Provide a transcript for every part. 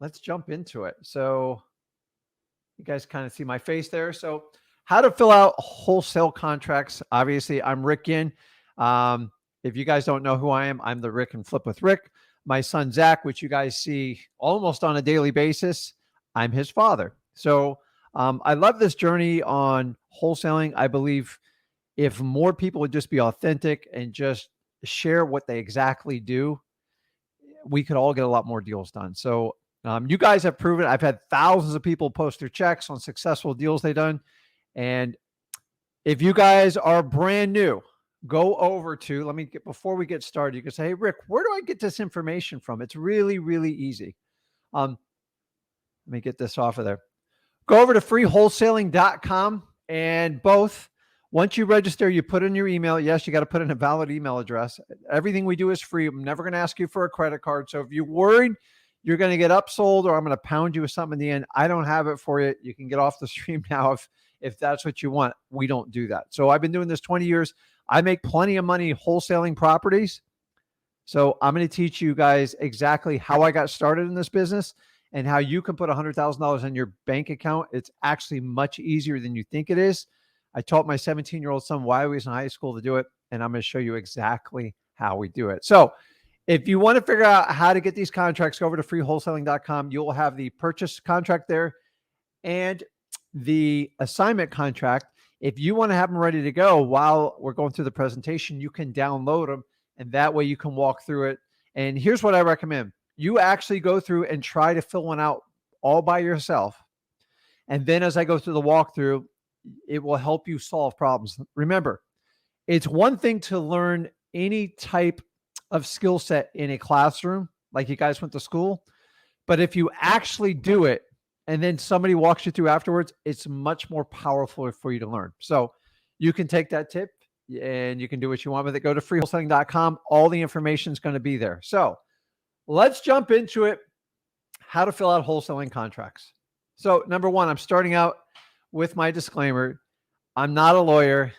let's jump into it. So you guys kind of see my face there. So how to fill out wholesale contracts. Obviously, I'm Rick Ginn. Um, if you guys don't know who I am, I'm the Rick and Flip with Rick. My son, Zach, which you guys see almost on a daily basis, I'm his father. So I love this journey on wholesaling. I believe if more people would just be authentic and just share what they exactly do, we could all get a lot more deals done. So you guys have proven. I've had thousands of people post their checks on successful deals they've done. And if you guys are brand new, go over to, before we get started, you can say, hey, Rick, where do I get this information from? It's really, really easy. Let me get this off of there. Go over to freewholesaling.com and once you register, you put in your email. Yes, you got to put in a valid email address. Everything we do is free. I'm never going to ask you for a credit card. So if you're worried you're going to get upsold or I'm going to pound you with something in the end, I don't have it for you. You can get off the stream now if that's what you want. We don't do that. So I've been doing this 20 years. I make plenty of money wholesaling properties. So I'm going to teach you guys exactly how I got started in this business and how you can put $100,000 in your bank account. It's actually much easier than you think it is. I taught my 17-year-old son while he was in high school to do it, and I'm going to show you exactly how we do it. So if you want to figure out how to get these contracts, go over to freewholesaling.com. You'll have the purchase contract there and the assignment contract. If you want to have them ready to go while we're going through the presentation, you can download them, and that way you can walk through it. And here's what I recommend. You actually go through and try to fill one out all by yourself. And then as I go through the walkthrough, it will help you solve problems. Remember, it's one thing to learn any type of skill set in a classroom, like you guys went to school. But if you actually do it and then somebody walks you through afterwards, it's much more powerful for you to learn. So you can take that tip and you can do what you want with it. Go to freewholesaling.com. All the information is going to be there. So let's jump into it. How to fill out wholesaling contracts. So number one, I'm starting out with my disclaimer. I'm not a lawyer.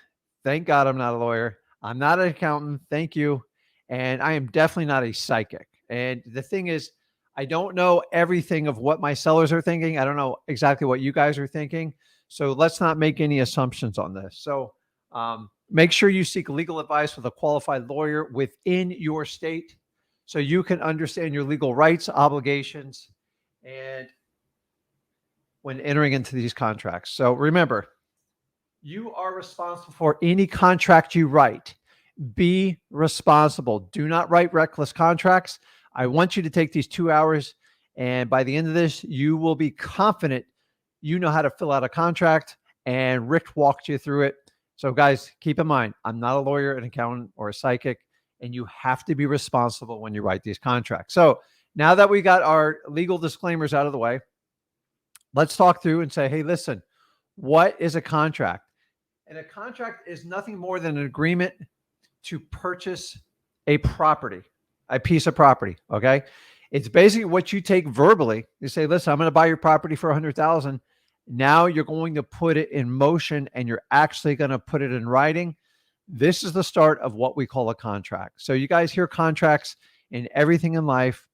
Thank God I'm not a lawyer. I'm not an accountant. Thank you. And I am definitely not a psychic. And the thing is, I don't know everything of what my sellers are thinking. I don't know exactly what you guys are thinking. So let's not make any assumptions on this. So make sure you seek legal advice with a qualified lawyer within your state so you can understand your legal rights, obligations, and when entering into these contracts. So remember, you are responsible for any contract you write. Be responsible. Do not write reckless contracts. I want you to take these 2 hours, and by the end of this, you will be confident you know how to fill out a contract, and Rick walked you through it. So guys, keep in mind, I'm not a lawyer, an accountant, or a psychic, and you have to be responsible when you write these contracts. So now that we got our legal disclaimers out of the way, let's talk through and say, hey, listen, what is a contract? And a contract is nothing more than an agreement to purchase a property, a piece of property. Okay. It's basically what you take verbally. You say, listen, I'm going to buy your property for $100,000. Now you're going to put it in motion and you're actually going to put it in writing. This is the start of what we call a contract. So you guys hear contracts in everything in life.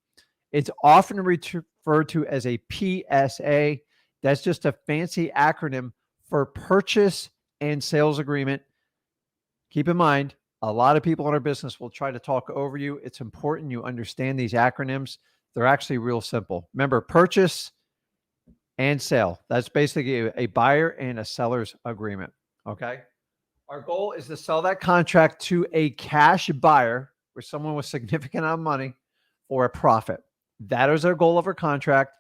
It's often referred to as a PSA. That's just a fancy acronym for purchase and sales agreement. Keep in mind, a lot of people in our business will try to talk over you. It's important you understand these acronyms. They're actually real simple. Remember, purchase and sale. That's basically a buyer and a seller's agreement. Okay. Our goal is to sell that contract to a cash buyer or someone with significant amount of money for a profit. That is our goal of our contract.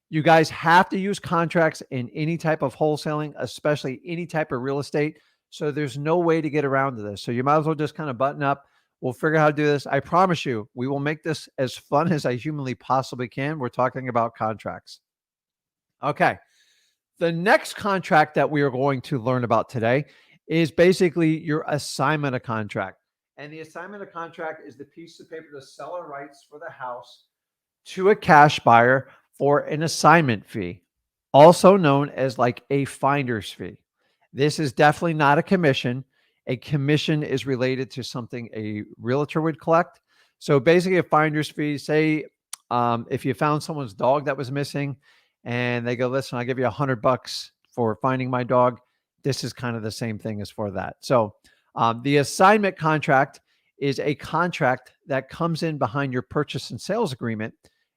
You guys have to use contracts in any type of wholesaling, especially any type of real estate. So there's no way to get around to this. So you might as well just kind of button up. We'll figure out how to do this. I promise you, we will make this as fun as I humanly possibly can. We're talking about contracts. Okay. The next contract that we are going to learn about today is basically your assignment of contract. And the assignment of contract is the piece of paper the seller writes for the house to a cash buyer for an assignment fee, also known as like a finder's fee. This is definitely not a commission. A commission is related to something a realtor would collect. So basically a finder's fee, say If you found someone's dog that was missing and they go, listen, I'll give you $100 for finding my dog. This is kind of the same thing as for that. So the assignment contract is a contract that comes in behind your purchase and sales agreement.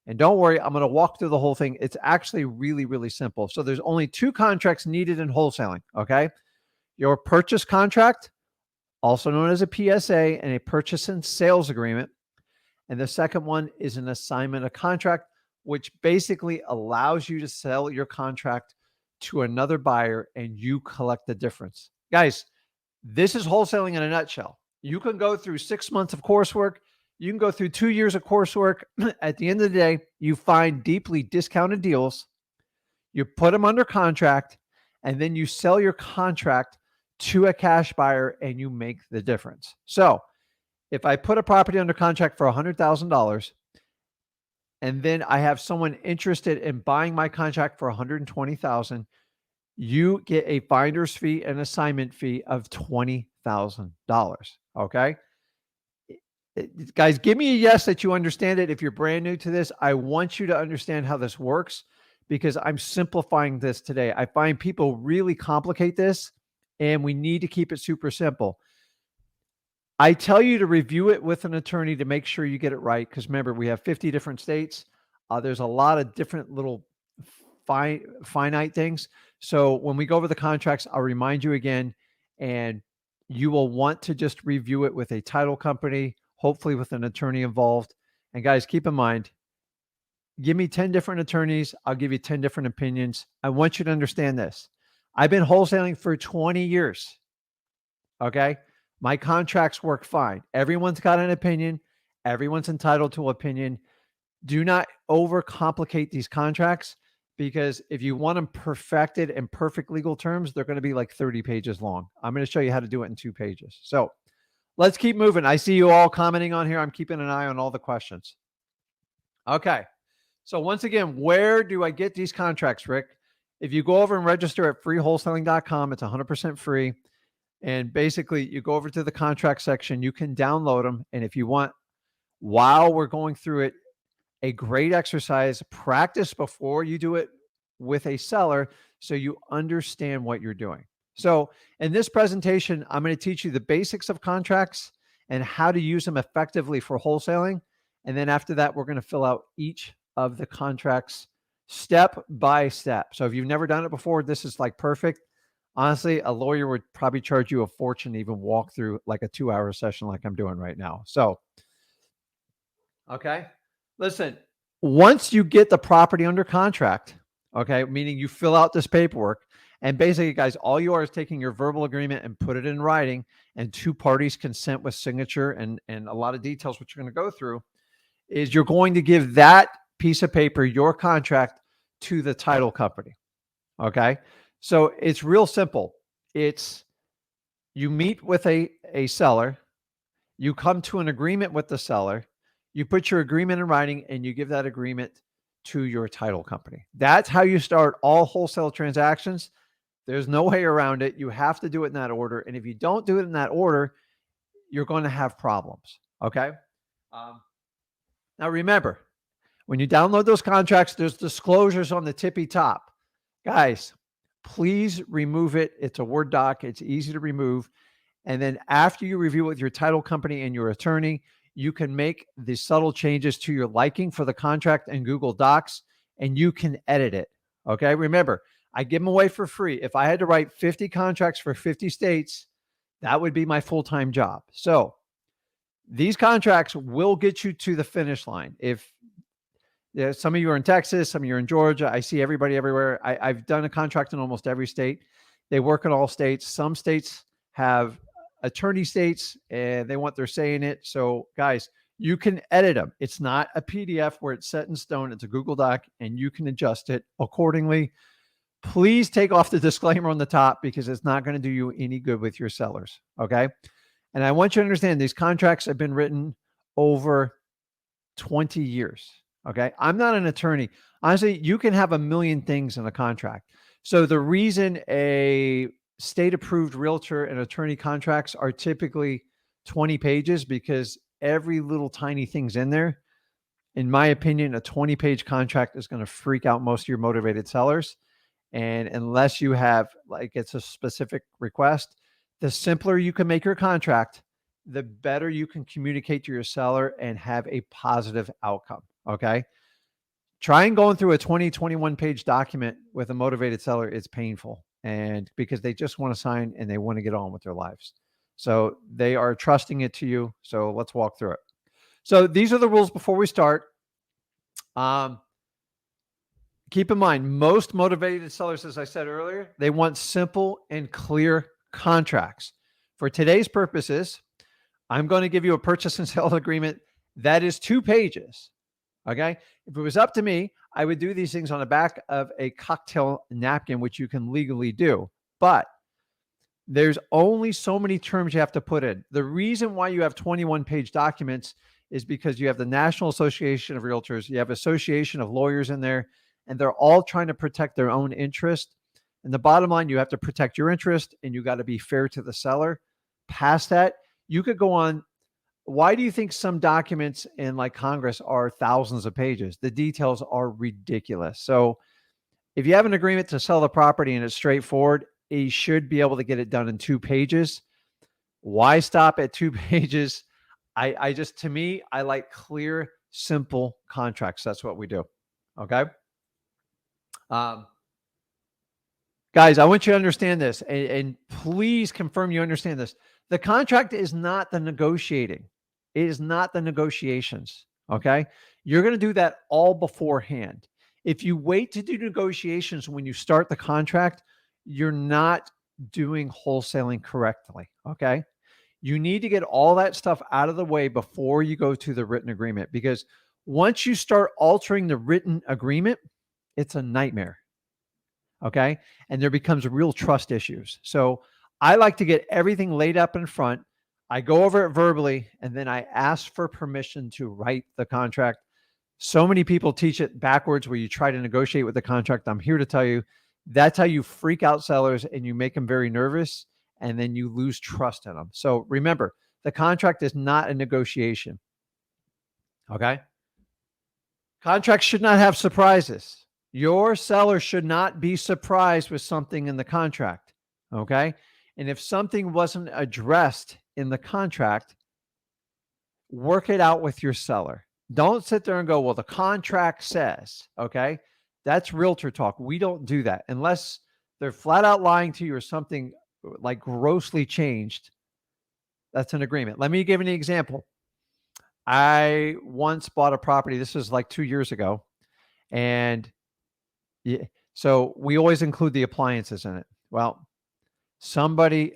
And don't worry, I'm going to walk through the whole thing. It's actually really, really simple. So there's only two contracts needed in wholesaling. Okay. Your purchase contract, also known as a PSA, and a purchase and sales agreement. And the second one is an assignment of contract, which basically allows you to sell your contract to another buyer and you collect the difference. Guys, this is wholesaling in a nutshell. You can go through 6 months of coursework. You can go through 2 years of coursework. At the end of the day, you find deeply discounted deals, you put them under contract, and then you sell your contract to a cash buyer and you make the difference. So if I put a property under contract for $100,000 and then I have someone interested in buying my contract for $120,000, you get a finder's fee and assignment fee of $20,000. Okay. Guys, give me a yes that you understand it. If you're brand new to this, I want you to understand how this works because I'm simplifying this today. I find people really complicate this and we need to keep it super simple. I tell you to review it with an attorney to make sure you get it right. Because remember, we have 50 different states. There's a lot of different little finite things. So when we go over the contracts, I'll remind you again, and you will want to just review it with a title company, hopefully with an attorney involved. And guys, keep in mind, give me 10 different attorneys. I'll give you 10 different opinions. I want you to understand this. I've been wholesaling for 20 years. Okay. My contracts work fine. Everyone's got an opinion. Everyone's entitled to an opinion. Do not overcomplicate these contracts because if you want them perfected in perfect legal terms, they're going to be like 30 pages long. I'm going to show you how to do it in 2 pages. So let's keep moving. I see you all commenting on here. I'm keeping an eye on all the questions. Okay. So once again, where do I get these contracts, Rick? If you go over and register at freewholesaling.com, it's 100% free. And basically, you go over to the contract section, you can download them. And if you want, while we're going through it, a great exercise, practice before you do it with a seller so you understand what you're doing. So in this presentation, I'm going to teach you the basics of contracts and how to use them effectively for wholesaling. And then after that, we're going to fill out each of the contracts step by step. So if you've never done it before, this is like perfect. Honestly, a lawyer would probably charge you a fortune to even walk through like a 2-hour session like I'm doing right now. So, okay. Listen, once you get the property under contract, okay, meaning you fill out this paperwork, and basically, guys, all you are is taking your verbal agreement and put it in writing, and 2 parties consent with signature and a lot of details, which you're going to go through, is you're going to give that piece of paper, your contract, to the title company. Okay. So it's real simple. It's you meet with a seller, you come to an agreement with the seller, you put your agreement in writing, and you give that agreement to your title company. That's how you start all wholesale transactions. There's no way around it. You have to do it in that order. And if you don't do it in that order, you're going to have problems. Okay. Now remember, when you download those contracts, there's disclosures on the tippy top. Guys, please remove it. It's a Word doc. It's easy to remove. And then after you review it with your title company and your attorney, you can make the subtle changes to your liking for the contract in Google Docs, and you can edit it. Okay. Remember, I give them away for free. If I had to write 50 contracts for 50 states, that would be my full-time job. So these contracts will get you to the finish line. If some of you are in Texas, some of you are in Georgia. I see everybody everywhere. I've done a contract in almost every state. They work in all states. Some states have attorney states and they want their say in it. So guys, you can edit them. It's not a PDF where it's set in stone. It's a Google Doc and you can adjust it accordingly. Please take off the disclaimer on the top because it's not going to do you any good with your sellers. Okay. And I want you to understand these contracts have been written over 20 years. Okay. I'm not an attorney. Honestly, you can have a million things in a contract. So the reason a state approved realtor and attorney contracts are typically 20 pages because every little tiny thing's in there. in my opinion, a 20-page contract is going to freak out most of your motivated sellers. And unless you have, like, it's a specific request, the simpler you can make your contract, the better you can communicate to your seller and have a positive outcome. Okay. Trying going through a 21 page document with a motivated seller is painful, and because they just want to sign and they want to get on with their lives. So they are trusting it to you. So let's walk through it. So these are the rules before we start. Keep in mind, most motivated sellers, as I said earlier, they want simple and clear contracts. For today's purposes, I'm going to give you a purchase and sale agreement that is 2 pages. Okay. If it was up to me, I would do these things on the back of a cocktail napkin, which you can legally do. But there's only so many terms you have to put in. The reason why you have 21-page documents is because you have the National Association of Realtors, you have Association of Lawyers in there, and they're all trying to protect their own interest. And the bottom line, you have to protect your interest, and you got to be fair to the seller. Past that, you could go on. Why do you think some documents in like Congress are thousands of pages? The details are ridiculous. So if you have an agreement to sell the property and it's straightforward, you should be able to get it done in 2 pages. Why stop at 2 pages? I just, to me, I like clear, simple contracts. That's what we do. Okay. Guys, I want you to understand this, and please confirm you understand this. The contract is not the negotiating. It is not the negotiations. Okay. You're going to do that all beforehand. If you wait to do negotiations when you start the contract, you're not doing wholesaling correctly. Okay. You need to get all that stuff out of the way before you go to the written agreement, because once you start altering the written agreement, it's a nightmare. Okay. And there becomes real trust issues. So I like to get everything laid up in front. I go over it verbally, and then I ask for permission to write the contract. So many people teach it backwards, where you try to negotiate with the contract. I'm here to tell you that's how you freak out sellers and you make them very nervous, and then you lose trust in them. So remember, the contract is not a negotiation. Okay. Contracts should not have surprises. Your seller should not be surprised with something in the contract. Okay. And if something wasn't addressed in the contract, work it out with your seller. Don't sit there and go, well, the contract says, okay. That's realtor talk. We don't do that unless they're flat out lying to you or something like grossly changed. That's an agreement. Let me give you an example. I once bought a property. This was like 2 years ago. And yeah, so we always include the appliances in it. Well, somebody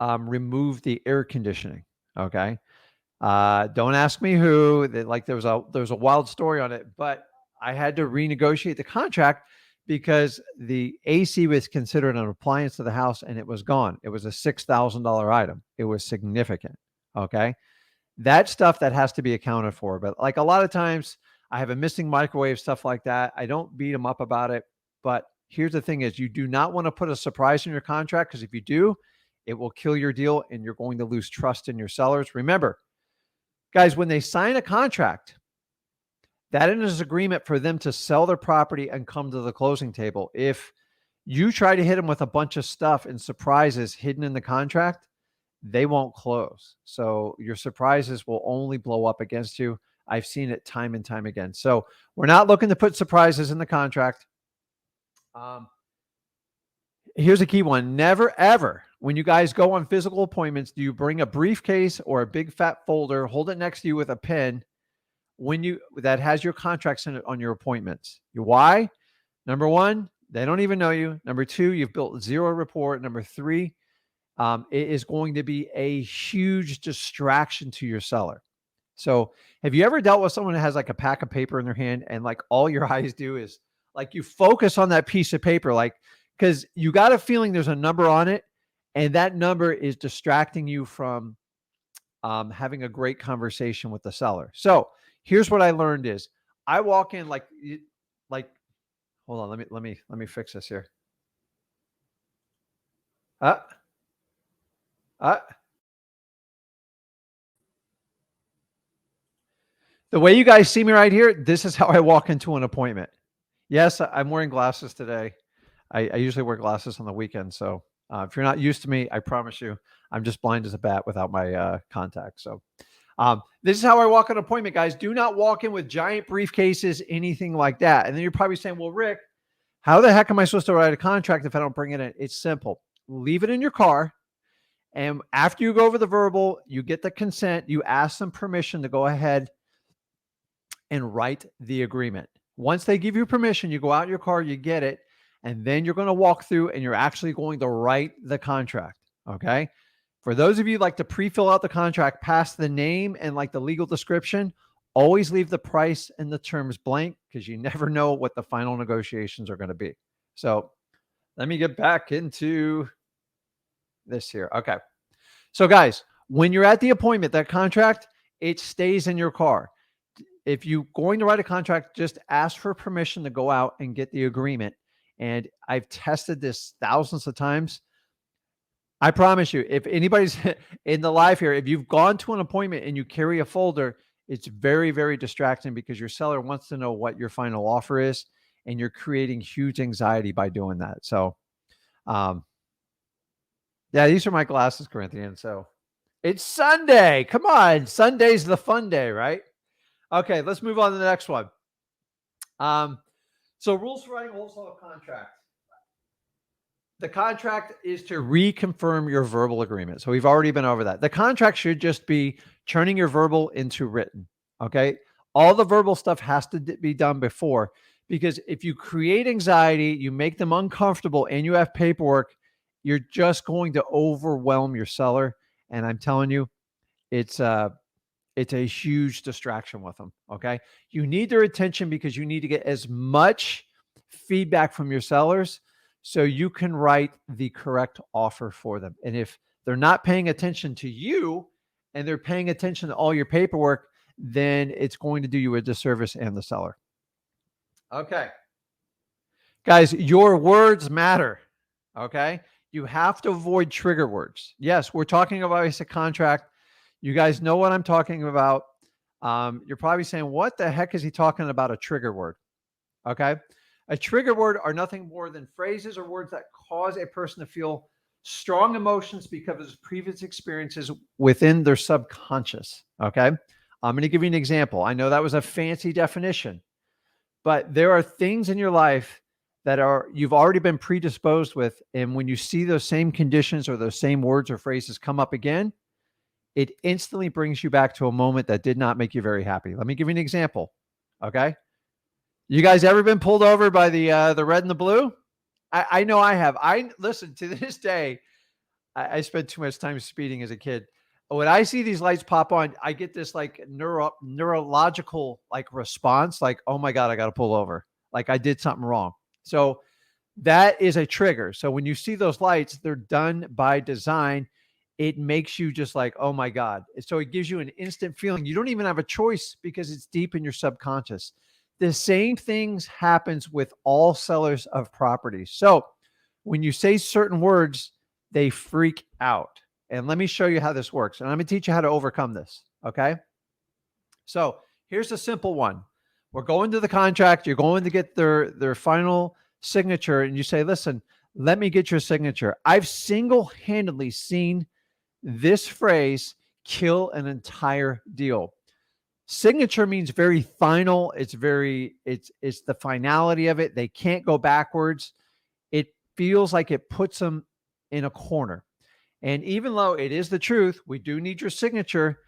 removed the air conditioning. Okay. Don't ask me who. Like there was a wild story on it, but I had to renegotiate the contract because the AC was considered an appliance to the house, and it was gone. It was a $6,000 item. It was significant. Okay. That stuff that has to be accounted for. But like a lot of times I have a missing microwave, stuff like that. I don't beat them up about it. But here's the thing is, you do not want to put a surprise in your contract, because if you do, it will kill your deal and you're going to lose trust in your sellers. Remember, guys, when they sign a contract, that is an agreement for them to sell their property and come to the closing table. If you try to hit them with a bunch of stuff and surprises hidden in the contract, they won't close. So your surprises will only blow up against you. I've seen it time and time again. So we're not looking to put surprises in the contract. Here's a key one. Never, ever, when you guys go on physical appointments, do you bring a briefcase or a big fat folder, hold it next to you with a pen that has your contracts in it on your appointments. Why? Number one, they don't even know you. Number two, you've built zero rapport. Number three, it is going to be a huge distraction to your seller. So have you ever dealt with someone that has like a pack of paper in their hand, and like all your eyes do is like you focus on that piece of paper, like, because you got a feeling there's a number on it, and that number is distracting you from having a great conversation with the seller. So here's what I learned is I walk in like, hold on, let me fix this here. Uh, uh, The way you guys see me right here, this is how I walk into an appointment. Yes, I'm wearing glasses today. I usually wear glasses on the weekend. So if you're not used to me, I promise you, I'm just blind as a bat without my contacts. So this is how I walk an appointment, guys. Do not walk in with giant briefcases, anything like that. And then you're probably saying, well, Rick, how the heck am I supposed to write a contract if I don't bring it in? It's simple. Leave it in your car. And after you go over the verbal, you get the consent, you ask them permission to go ahead and write the agreement. Once they give you permission, you go out in your car, you get it, and then you're going to walk through and you're actually going to write the contract. Okay. For those of you like to pre-fill out the contract past the name and like the legal description, always leave the price and the terms blank because you never know what the final negotiations are going to be. So let me get back into this here. Okay. So guys, when you're at the appointment, that contract, it stays in your car. If you're going to write a contract, just ask for permission to go out and get the agreement. And I've tested this thousands of times. I promise you, if anybody's in the live here, if you've gone to an appointment and you carry a folder, it's very, very distracting because your seller wants to know what your final offer is, and you're creating huge anxiety by doing that. So, yeah, these are my glasses, Corinthian. So it's Sunday. Come on. Sunday's the fun day, right? Okay, let's move on to the next one. So rules for writing a wholesale contract. The contract is to reconfirm your verbal agreement. So we've already been over that. The contract should just be turning your verbal into written. Okay. All the verbal stuff has to be done before, because if you create anxiety, you make them uncomfortable, and you have paperwork, you're just going to overwhelm your seller. And I'm telling you, it's a huge distraction with them. Okay. You need their attention because you need to get as much feedback from your sellers so you can write the correct offer for them. And if they're not paying attention to you and they're paying attention to all your paperwork, then it's going to do you a disservice and the seller. Okay. Guys, your words matter. Okay. You have to avoid trigger words. Yes, we're talking about basic contract. You guys know what I'm talking about. You're probably saying, what the heck is he talking about, a trigger word? Okay. A trigger word are nothing more than phrases or words that cause a person to feel strong emotions because of previous experiences within their subconscious. Okay. I'm going to give you an example. I know that was a fancy definition, but there are things in your life that you've already been predisposed with. And when you see those same conditions or those same words or phrases come up again, it instantly brings you back to a moment that did not make you very happy. Let me give you an example. Okay. You guys ever been pulled over by the red and the blue? I know I have. Listen, to this day, I spent too much time speeding as a kid. When I see these lights pop on, I get this like neurological like response, like, oh my God, I got to pull over. Like I did something wrong. So that is a trigger. So when you see those lights, they're done by design. It makes you just like, oh my God. So it gives you an instant feeling. You don't even have a choice because it's deep in your subconscious. The same things happens with all sellers of properties. So when you say certain words, they freak out. And let me show you how this works. And I'm going to teach you how to overcome this. Okay. So here's a simple one. We're going to the contract. You're going to get their final signature. And you say, listen, let me get your signature. I've single-handedly seen this phrase kill an entire deal. Signature means very final. It's the finality of it. They can't go backwards. It feels like it puts them in a corner. And even though it is the truth, we do need your signature.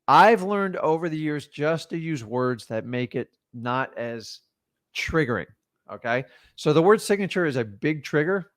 I've learned over the years just to use words that make it not as triggering. Okay. So the word signature is a big trigger.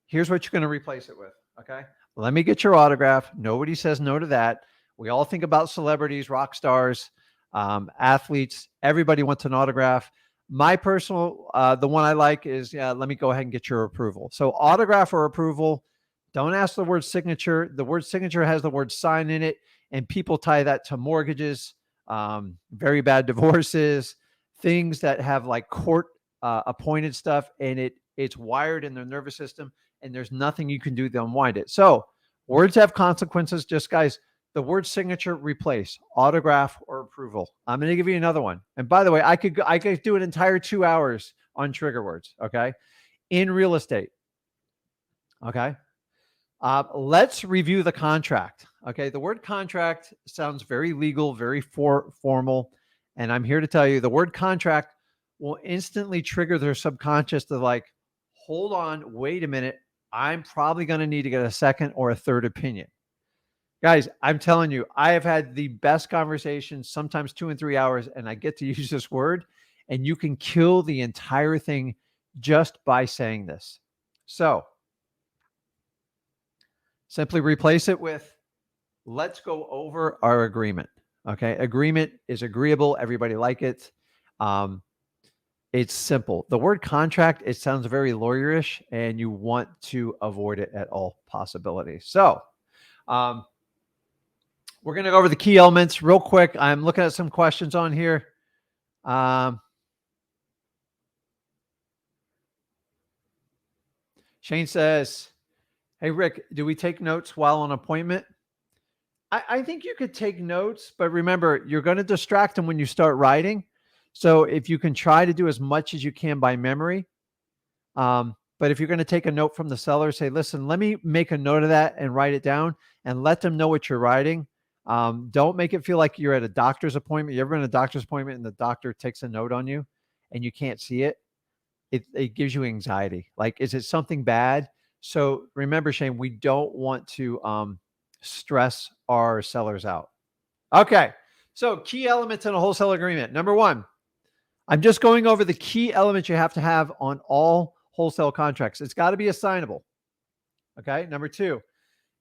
Here's what you're going to replace it with. Okay. Let me get your autograph. Nobody says no to that. We all think about celebrities, rock stars, athletes. Everybody wants an autograph. My personal, the one I like is, let me go ahead and get your approval. So autograph or approval, don't ask the word signature. The word signature has the word sign in it, and people tie that to mortgages, very bad divorces, things that have like court appointed stuff, and it's wired in their nervous system, and there's nothing you can do to unwind it. So words have consequences. Just guys, the word signature, replace, autograph, or approval. I'm going to give you another one. And by the way, I could do an entire 2 hours on trigger words. Okay. In real estate. Okay. Let's review the contract. Okay. The word contract sounds very legal, very formal. And I'm here to tell you the word contract will instantly trigger their subconscious to like, hold on, wait a minute. I'm probably going to need to get a second or a third opinion. Guys, I'm telling you, I have had the best conversations, sometimes 2 and 3 hours, and I get to use this word, and you can kill the entire thing just by saying this. So simply replace it with, let's go over our agreement. Okay. Agreement is agreeable. Everybody like it. It's simple. The word contract, it sounds very lawyerish, and you want to avoid it at all possibilities. So, we're going to go over the key elements real quick. I'm looking at some questions on here. Shane says, hey, Rick, do we take notes while on appointment? I think you could take notes, but remember, you're going to distract them when you start writing. So if you can try to do as much as you can by memory, but if you're going to take a note from the seller, say, listen, let me make a note of that and write it down and let them know what you're writing. Don't make it feel like you're at a doctor's appointment. You ever been at a doctor's appointment and the doctor takes a note on you and you can't see it? It gives you anxiety. Like, is it something bad? So remember, Shane, we don't want to stress our sellers out. Okay. So key elements in a wholesale agreement. Number one, I'm just going over the key elements you have to have on all wholesale contracts. It's got to be assignable. Okay. Number two,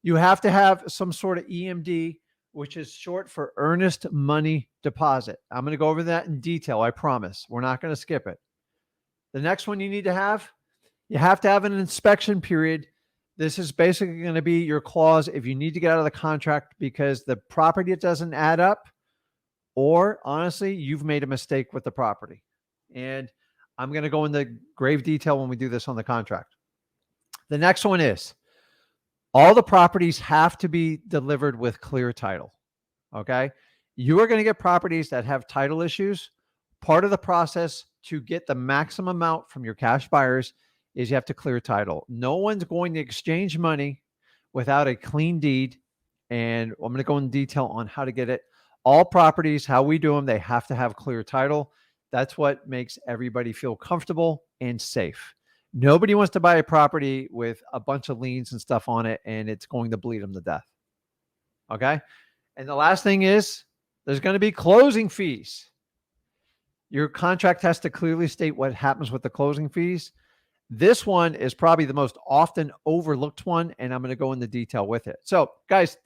you have to have some sort of EMD, which is short for earnest money deposit. I'm going to go over that in detail. I promise. We're not going to skip it. The next one you have to have an inspection period. This is basically going to be your clause if you need to get out of the contract because the property doesn't add up, or honestly, you've made a mistake with the property. And I'm going to go into grave detail when we do this on the contract. The next one is all the properties have to be delivered with clear title. Okay. You are going to get properties that have title issues. Part of the process to get the maximum amount from your cash buyers is you have to clear title. No one's going to exchange money without a clean deed. And I'm going to go in detail on how to get it. All properties, how we do them, they have to have clear title. That's what makes everybody feel comfortable and safe. Nobody wants to buy a property with a bunch of liens and stuff on it, and it's going to bleed them to death. Okay. And the last thing is there's going to be closing fees. Your contract has to clearly state what happens with the closing fees. This one is probably the most often overlooked one, and I'm going to go into detail with it. So, guys,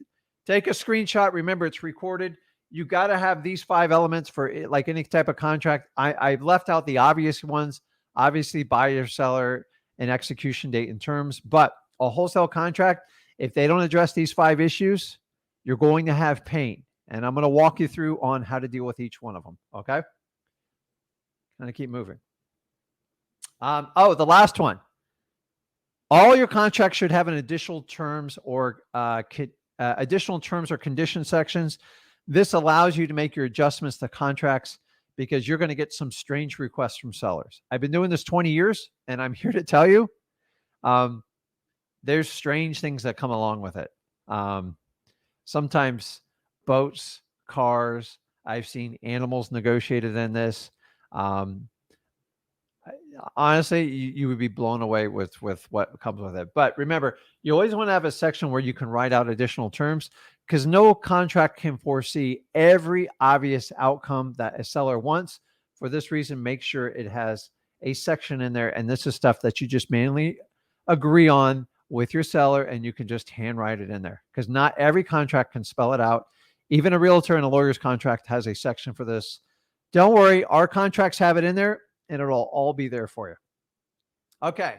take a screenshot. Remember, it's recorded. You got to have these 5 elements for like any type of contract. I've left out the obvious ones, obviously buyer, seller, and execution date and terms. But a wholesale contract, if they don't address these 5 issues, you're going to have pain. And I'm going to walk you through on how to deal with each one of them. Okay. Going to keep moving. The last one. All your contracts should have an additional terms or condition sections. This allows you to make your adjustments to contracts because you're going to get some strange requests from sellers. I've been doing this 20 years, and I'm here to tell you there's strange things that come along with it. Sometimes boats, cars, I've seen animals negotiated in this. Honestly, you would be blown away with what comes with it. But remember, you always want to have a section where you can write out additional terms because no contract can foresee every obvious outcome that a seller wants. For this reason, make sure it has a section in there. And this is stuff that you just manually agree on with your seller, and you can just handwrite it in there because not every contract can spell it out. Even a realtor and a lawyer's contract has a section for this. Don't worry, our contracts have it in there, and it'll all be there for you. Okay.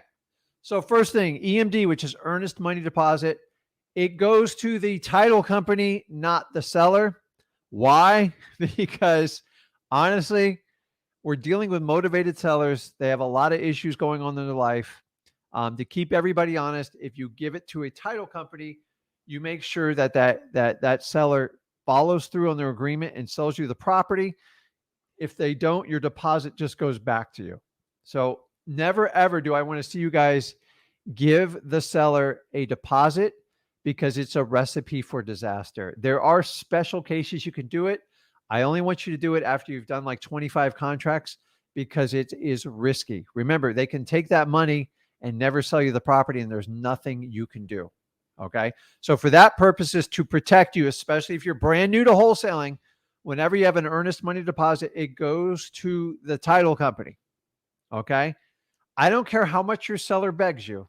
So first thing, EMD, which is earnest money deposit. It goes to the title company, not the seller. Why? Because honestly, we're dealing with motivated sellers. They have a lot of issues going on in their life. To keep everybody honest, if you give it to a title company, you make sure that seller follows through on their agreement and sells you the property. If they don't, your deposit just goes back to you. So never ever do I want to see you guys give the seller a deposit, because it's a recipe for disaster. There are special cases you can do it. I only want you to do it after you've done like 25 contracts, because it is risky. Remember, they can take that money and never sell you the property, and there's nothing you can do. Okay. So for that purpose is to protect you, especially if you're brand new to wholesaling. Whenever you have an earnest money deposit, it goes to the title company. Okay. I don't care how much your seller begs you.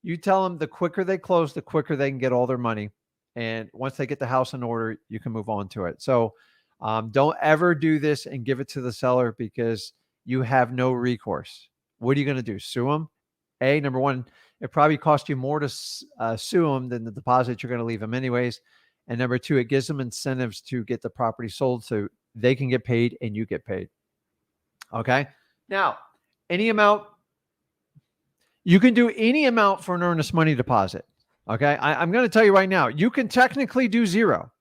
You tell them the quicker they close, the quicker they can get all their money. And once they get the house in order, you can move on to it. So don't ever do this and give it to the seller, because you have no recourse. What are you going to do? Sue them? Number one, it probably costs you more to sue them than the deposit you're going to leave them anyways. And number two, it gives them incentives to get the property sold so they can get paid and you get paid. Okay. Now, any amount, you can do any amount for an earnest money deposit. Okay. I'm going to tell you right now, you can technically do zero.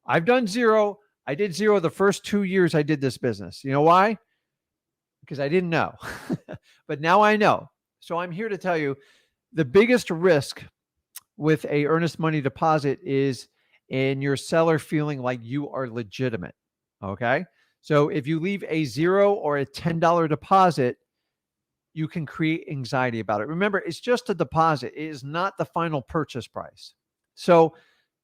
I've done zero. I did zero the first 2 years I did this business. You know why? Because I didn't know, but now I know. So I'm here to tell you the biggest risk with a earnest money deposit is in your seller feeling like you are legitimate. Okay. So if you leave a $0 or a $10 deposit, you can create anxiety about it. Remember, it's just a deposit. It is not the final purchase price. So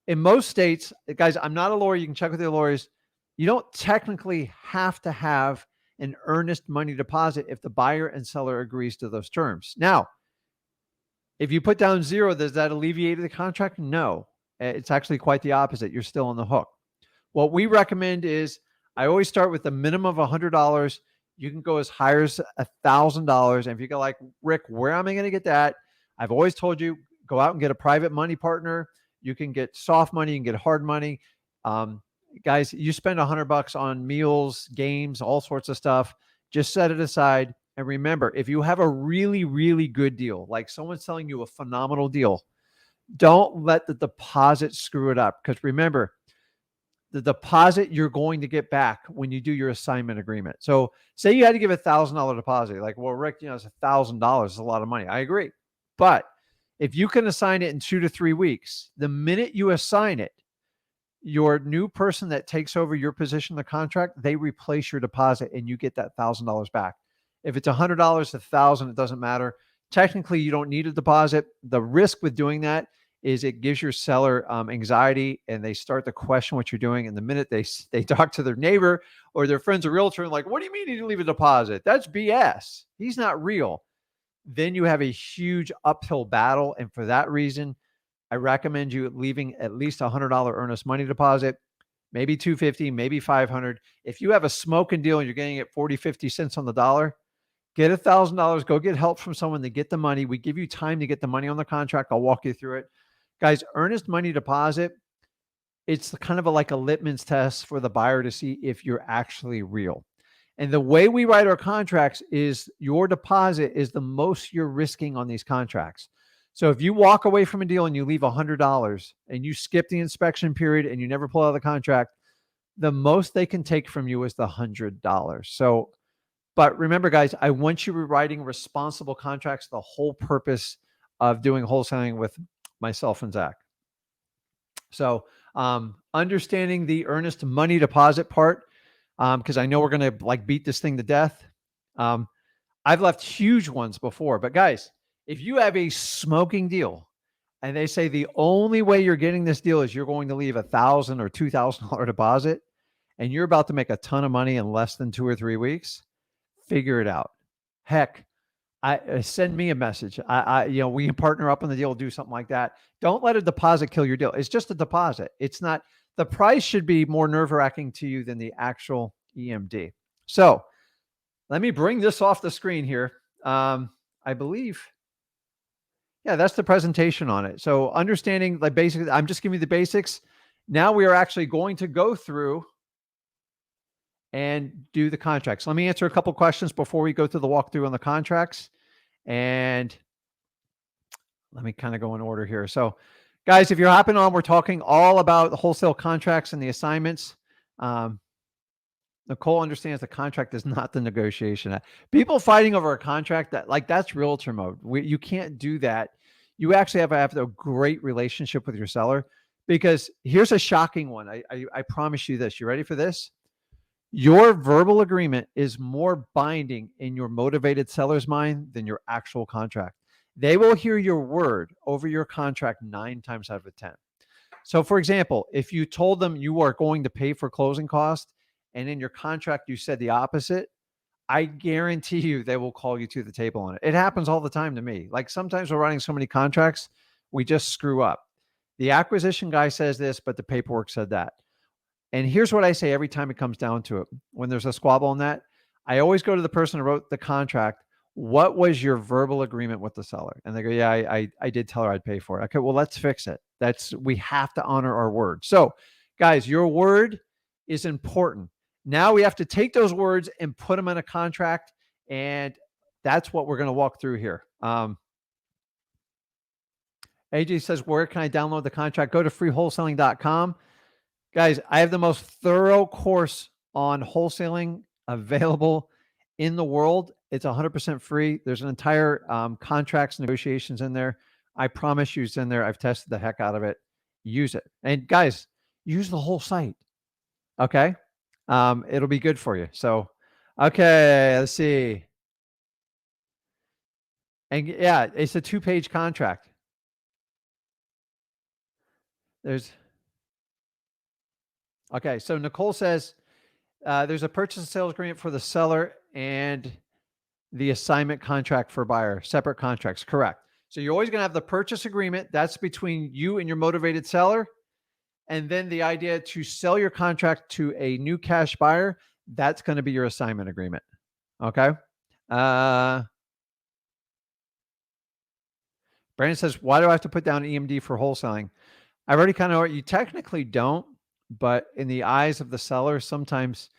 in most states, guys, I'm not a lawyer. You can check with your lawyers. You don't technically have to have an earnest money deposit if the buyer and seller agrees to those terms. Now, if you put down $0, does that alleviate the contract? No, it's actually quite the opposite. You're still on the hook. What we recommend is I always start with a minimum of $100. You can go as high as $1,000. And if you go like, Rick, where am I going to get that? I've always told you, go out and get a private money partner. You can get soft money, you can get hard money. Guys, you spend $100 on meals, games, all sorts of stuff. Just set it aside. And remember, if you have a really, really good deal, like someone's selling you a phenomenal deal, don't let the deposit screw it up. Because remember, the deposit you're going to get back when you do your assignment agreement. So say you had to give $1,000 deposit. Like, well, Rick, it's $1,000. It's a lot of money. I agree. But if you can assign it in 2 to 3 weeks, the minute you assign it, your new person that takes over your position in the contract, they replace your deposit and you get that $1,000 back. If it's $100, $1,000, it doesn't matter. Technically, you don't need a deposit. The risk with doing that is it gives your seller anxiety, and they start to question what you're doing. And the minute they talk to their neighbor or their friend's a realtor and like, what do you mean you didn't leave a deposit? That's BS. He's not real. Then you have a huge uphill battle. And for that reason, I recommend you leaving at least $100 earnest money deposit, maybe $250, maybe $500. If you have a smoking deal and you're getting it 40, 50 cents on the dollar, get $1,000, go get help from someone to get the money. We give you time to get the money on the contract. I'll walk you through it. Guys, earnest money deposit, it's kind of like a litmus test for the buyer to see if you're actually real. And the way we write our contracts is your deposit is the most you're risking on these contracts. So if you walk away from a deal and you leave $100 and you skip the inspection period and you never pull out of the contract, the most they can take from you is the $100. So, but remember, guys, I want you writing responsible contracts, the whole purpose of doing wholesaling with myself and Zach. So understanding the earnest money deposit part, because I know we're going to like beat this thing to death. I've left huge ones before, but guys, if you have a smoking deal and they say the only way you're getting this deal is you're going to leave $1,000 or $2,000 deposit and you're about to make a ton of money in less than 2 or 3 weeks, figure it out. Heck, send me a message. We can partner up on the deal, do something like that. Don't let a deposit kill your deal. It's just a deposit. It's not, the price should be more nerve-wracking to you than the actual EMD. So let me bring this off the screen here. I believe, yeah, that's the presentation on it. So understanding, like, basically, I'm just giving you the basics. Now we are actually going to go through and do the contracts. Let me answer a couple questions before we go through the walkthrough on the contracts. And let me kind of go in order here. So Guys, if you're hopping on, we're talking all about the wholesale contracts and the assignments. Nicole understands the contract is not the negotiation. People fighting over a contract, that's realtor mode. You can't do that. You actually have a great relationship with your seller, because here's a shocking one. I promise you this. You ready for this? Your verbal agreement is more binding in your motivated seller's mind than your actual contract. They will hear your word over your contract 9 times out of 10. So, for example, if you told them you are going to pay for closing costs and in your contract you said the opposite, I guarantee you they will call you to the table on it. It happens all the time to me. Like, sometimes we're writing so many contracts, we just screw up. The acquisition guy says this, but the paperwork said that. And here's what I say every time it comes down to it. When there's a squabble on that, I always go to the person who wrote the contract. What was your verbal agreement with the seller? And they go, yeah, I did tell her I'd pay for it. Okay, well, let's fix it. We have to honor our word. So, guys, your word is important. Now we have to take those words and put them in a contract. And that's what we're going to walk through here. AJ says, where can I download the contract? Go to freewholesaling.com. Guys, I have the most thorough course on wholesaling available in the world. It's 100% free. There's an entire contracts negotiations in there. I promise you it's in there. I've tested the heck out of it. Use it. And guys, use the whole site. Okay? It'll be good for you. So, okay, let's see. And yeah, it's a 2-page contract. Okay, so Nicole says, there's a purchase and sales agreement for the seller and the assignment contract for buyer, separate contracts. Correct. So you're always going to have the purchase agreement. That's between you and your motivated seller. And then the idea to sell your contract to a new cash buyer, that's going to be your assignment agreement. Okay. Brandon says, why do I have to put down EMD for wholesaling? I've already kind of, you technically don't, but in the eyes of the seller, sometimes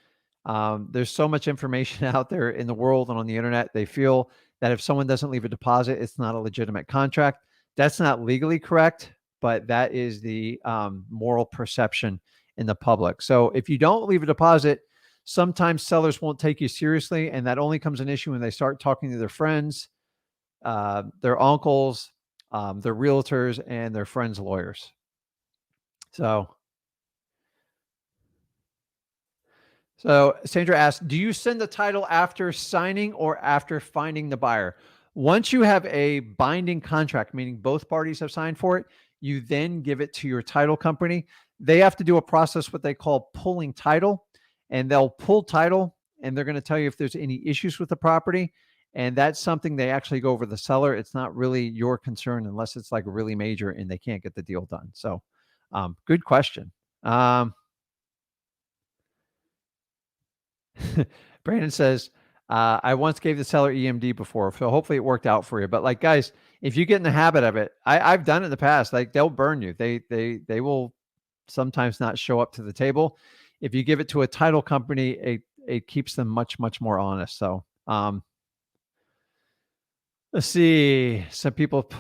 there's so much information out there in the world and on the internet. They feel that if someone doesn't leave a deposit, it's not a legitimate contract. That's not legally correct, but that is the moral perception in the public. So if you don't leave a deposit, sometimes sellers won't take you seriously. And that only comes an issue when they start talking to their friends, their uncles, their realtors, and their friends' lawyers. So Sandra asked, do you send the title after signing or after finding the buyer? Once you have a binding contract, meaning both parties have signed for it, you then give it to your title company. They have to do a process, what they call pulling title, and they'll pull title and they're going to tell you if there's any issues with the property. And that's something they actually go over the seller. It's not really your concern unless it's like really major and they can't get the deal done. So good question. Brandon says, I once gave the seller EMD before, so hopefully it worked out for you. But like, guys, if you get in the habit of it, I've done it in the past. Like, they'll burn you. They will sometimes not show up to the table. If you give it to a title company, it keeps them much more honest. So let's see. Some people.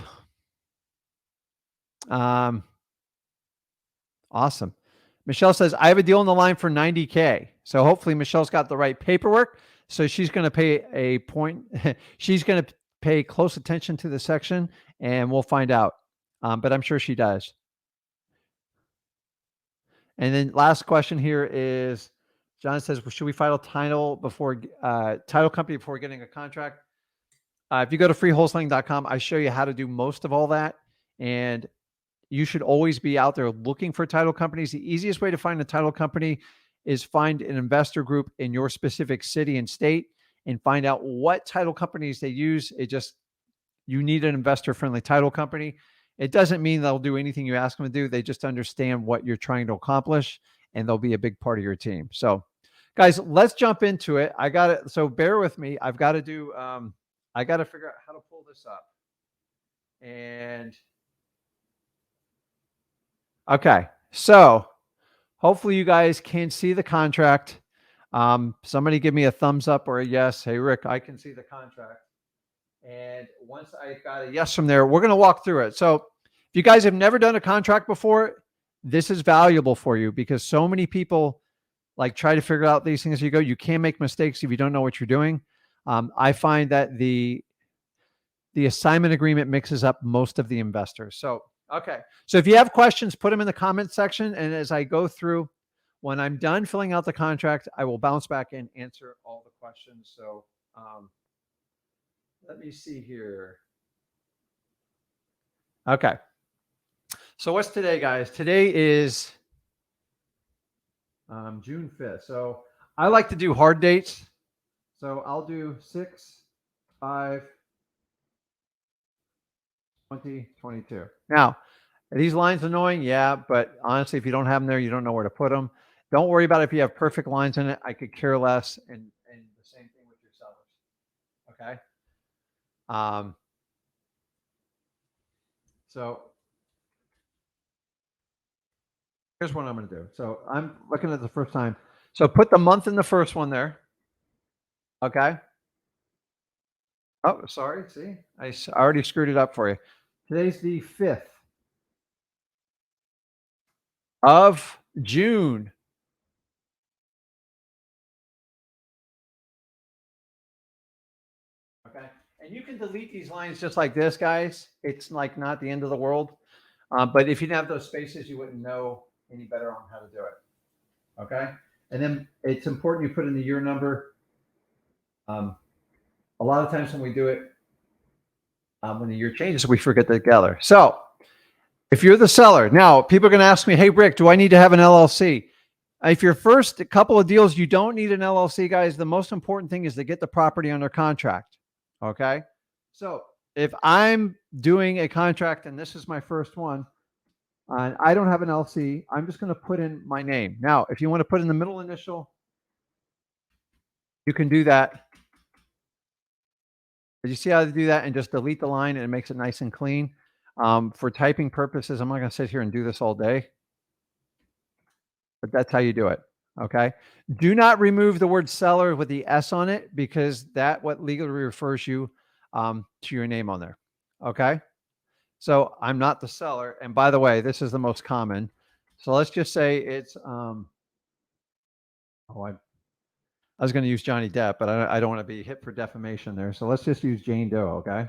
Awesome. Michelle says, I have a deal on the line for $90K. So hopefully Michelle's got the right paperwork. So she's going to pay a point. She's going to pay close attention to the section and we'll find out. But I'm sure she does. And then last question here is, John says, well, should we file title company before getting a contract? If you go to freewholesaling.com, I show you how to do most of all that. And you should always be out there looking for title companies. The easiest way to find a title company is find an investor group in your specific city and state and find out what title companies they use. You need an investor-friendly title company. It doesn't mean they'll do anything you ask them to do. They just understand what you're trying to accomplish and they'll be a big part of your team. So guys, let's jump into it. I got it. So bear with me. I've got to do, I got to figure out how to pull this up. And okay, so hopefully you guys can see the contract. Somebody give me a thumbs up or a yes. Hey, Rick, I can see the contract. And once I got a yes from there, we're going to walk through it. So If you guys have never done a contract before, this is valuable for you because so many people like try to figure out these things as you go. You can't make mistakes if you don't know what you're doing. I find that the assignment agreement mixes up most of the investors. So, okay. So if you have questions, put them in the comment section. And as I go through, when I'm done filling out the contract, I will bounce back and answer all the questions. So let me see here. Okay. So what's today, guys? Today is June 5th. So I like to do hard dates. So I'll do 6/5/2022. Now, are these lines annoying? Yeah, but honestly, if you don't have them there, you don't know where to put them. Don't worry about it if you have perfect lines in it. I could care less. And the same thing with your sellers. Okay. So here's what I'm going to do. So I'm looking at the first time. So put the month in the first one there. Okay. Oh, sorry. See, I already screwed it up for you. Today's the 5th of June. Okay. And you can delete these lines just like this, guys. It's like not the end of the world. But if you didn't have those spaces, you wouldn't know any better on how to do it. Okay. And then it's important you put in the year number. A lot of times when we do it, when the year changes, we forget to gather. So if you're the seller, now people are going to ask me, hey, Rick, do I need to have an LLC? If your first couple of deals, you don't need an LLC, guys. The most important thing is to get the property under contract. Okay. So if I'm doing a contract and this is my first one, and I don't have an LLC, I'm just going to put in my name. Now, if you want to put in the middle initial, you can do that. But you see how to do that and just delete the line and it makes it nice and clean. For typing purposes, I'm not going to sit here and do this all day, but that's how you do it. Okay. Do not remove the word seller with the S on it because that what legally refers you to your name on there. Okay. So I'm not the seller. And by the way, this is the most common. So let's just say it's, I was going to use Johnny Depp, but I don't want to be hit for defamation there. So let's just use Jane Doe. Okay.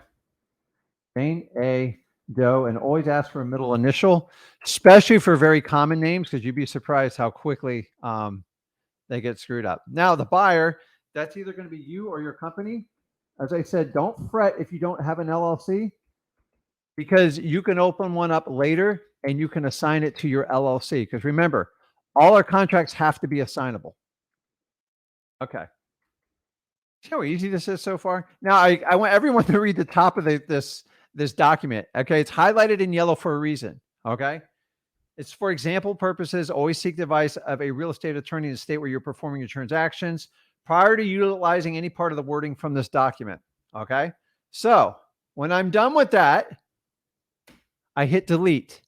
Jane A. Doe, and always ask for a middle initial, especially for very common names, because you'd be surprised how quickly they get screwed up. Now, the buyer, that's either going to be you or your company. As I said, don't fret if you don't have an LLC, because you can open one up later and you can assign it to your LLC. Because remember, all our contracts have to be assignable. Okay. See how easy this is so far? Now, I want everyone to read the top of this document. Okay. It's highlighted in yellow for a reason. Okay. It's for example purposes. Always seek the advice of a real estate attorney in the state where you're performing your transactions prior to utilizing any part of the wording from this document. Okay. So when I'm done with that, I hit delete.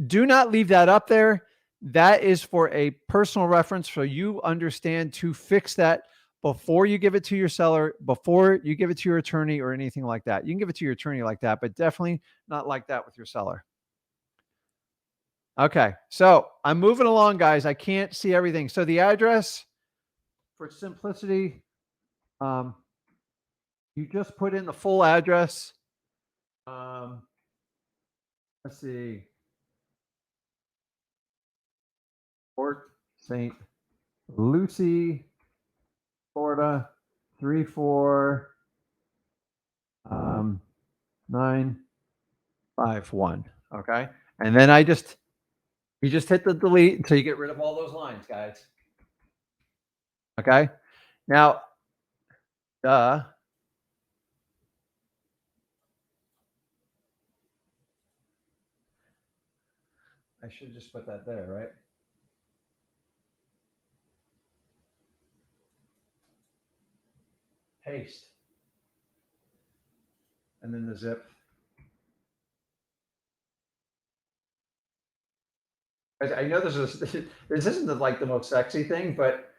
Do not leave that up there. That is for a personal reference so you understand to fix that before you give it to your seller, before you give it to your attorney or anything like that. You can give it to your attorney like that, but definitely not like that with your seller. Okay, so I'm moving along, guys. I can't see everything. So the address, for simplicity, you just put in the full address. Let's see. Port St. Lucie, Florida, 34951. Okay. And then you just hit the delete until you get rid of all those lines, guys. Okay. Now, I should just put that there, right? Paste. And then the zip. I know this isn't like the most sexy thing, but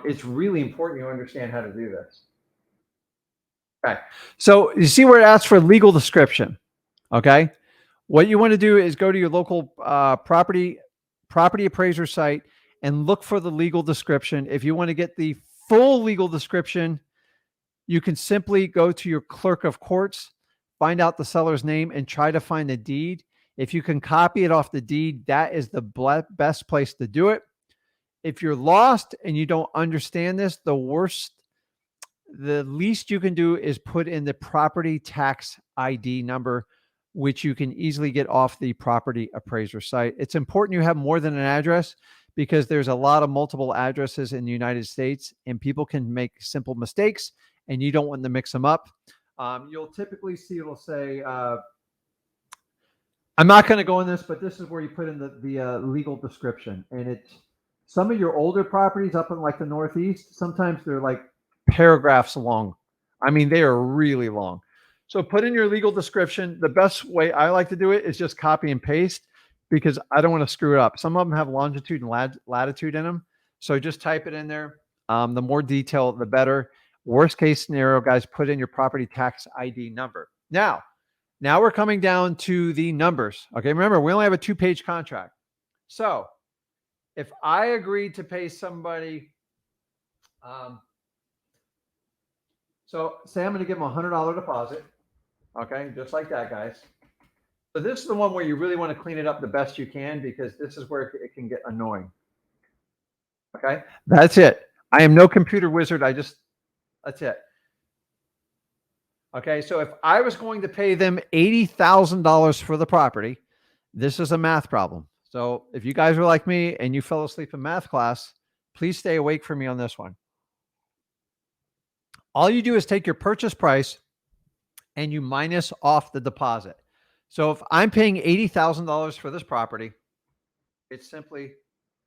it's really important you understand how to do this. Okay. So you see where it asks for legal description. Okay. What you want to do is go to your local property appraiser site and look for the legal description. If you want to get the full legal description, you can simply go to your clerk of courts, find out the seller's name, and try to find the deed. If you can copy it off the deed, that is the best place to do it. If you're lost and you don't understand this, the least you can do is put in the property tax ID number, which you can easily get off the property appraiser site. It's important you have more than an address because there's a lot of multiple addresses in the United States and people can make simple mistakes and you don't want to mix them up. You'll typically see it'll say, I'm not going to go in this, but this is where you put in the legal description. And it's some of your older properties up in like the Northeast, sometimes they're like paragraphs long. I mean, they are really long. So put in your legal description. The best way I like to do it is just copy and paste because I don't want to screw it up. Some of them have longitude and latitude in them. So just type it in there. The more detail, the better. Worst case scenario, guys, put in your property tax ID number. Now we're coming down to the numbers. Okay, remember, we only have a 2-page contract. So if I agreed to pay somebody, so say I'm going to give them $100 deposit. Okay, just like that, guys. So this is the one where you really want to clean it up the best you can because this is where it can get annoying. Okay, that's it. I am no computer wizard. That's it. Okay, so if I was going to pay them $80,000 for the property, this is a math problem. So if you guys are like me and you fell asleep in math class, please stay awake for me on this one. All you do is take your purchase price and you minus off the deposit. So if I'm paying $80,000 for this property, it's simply,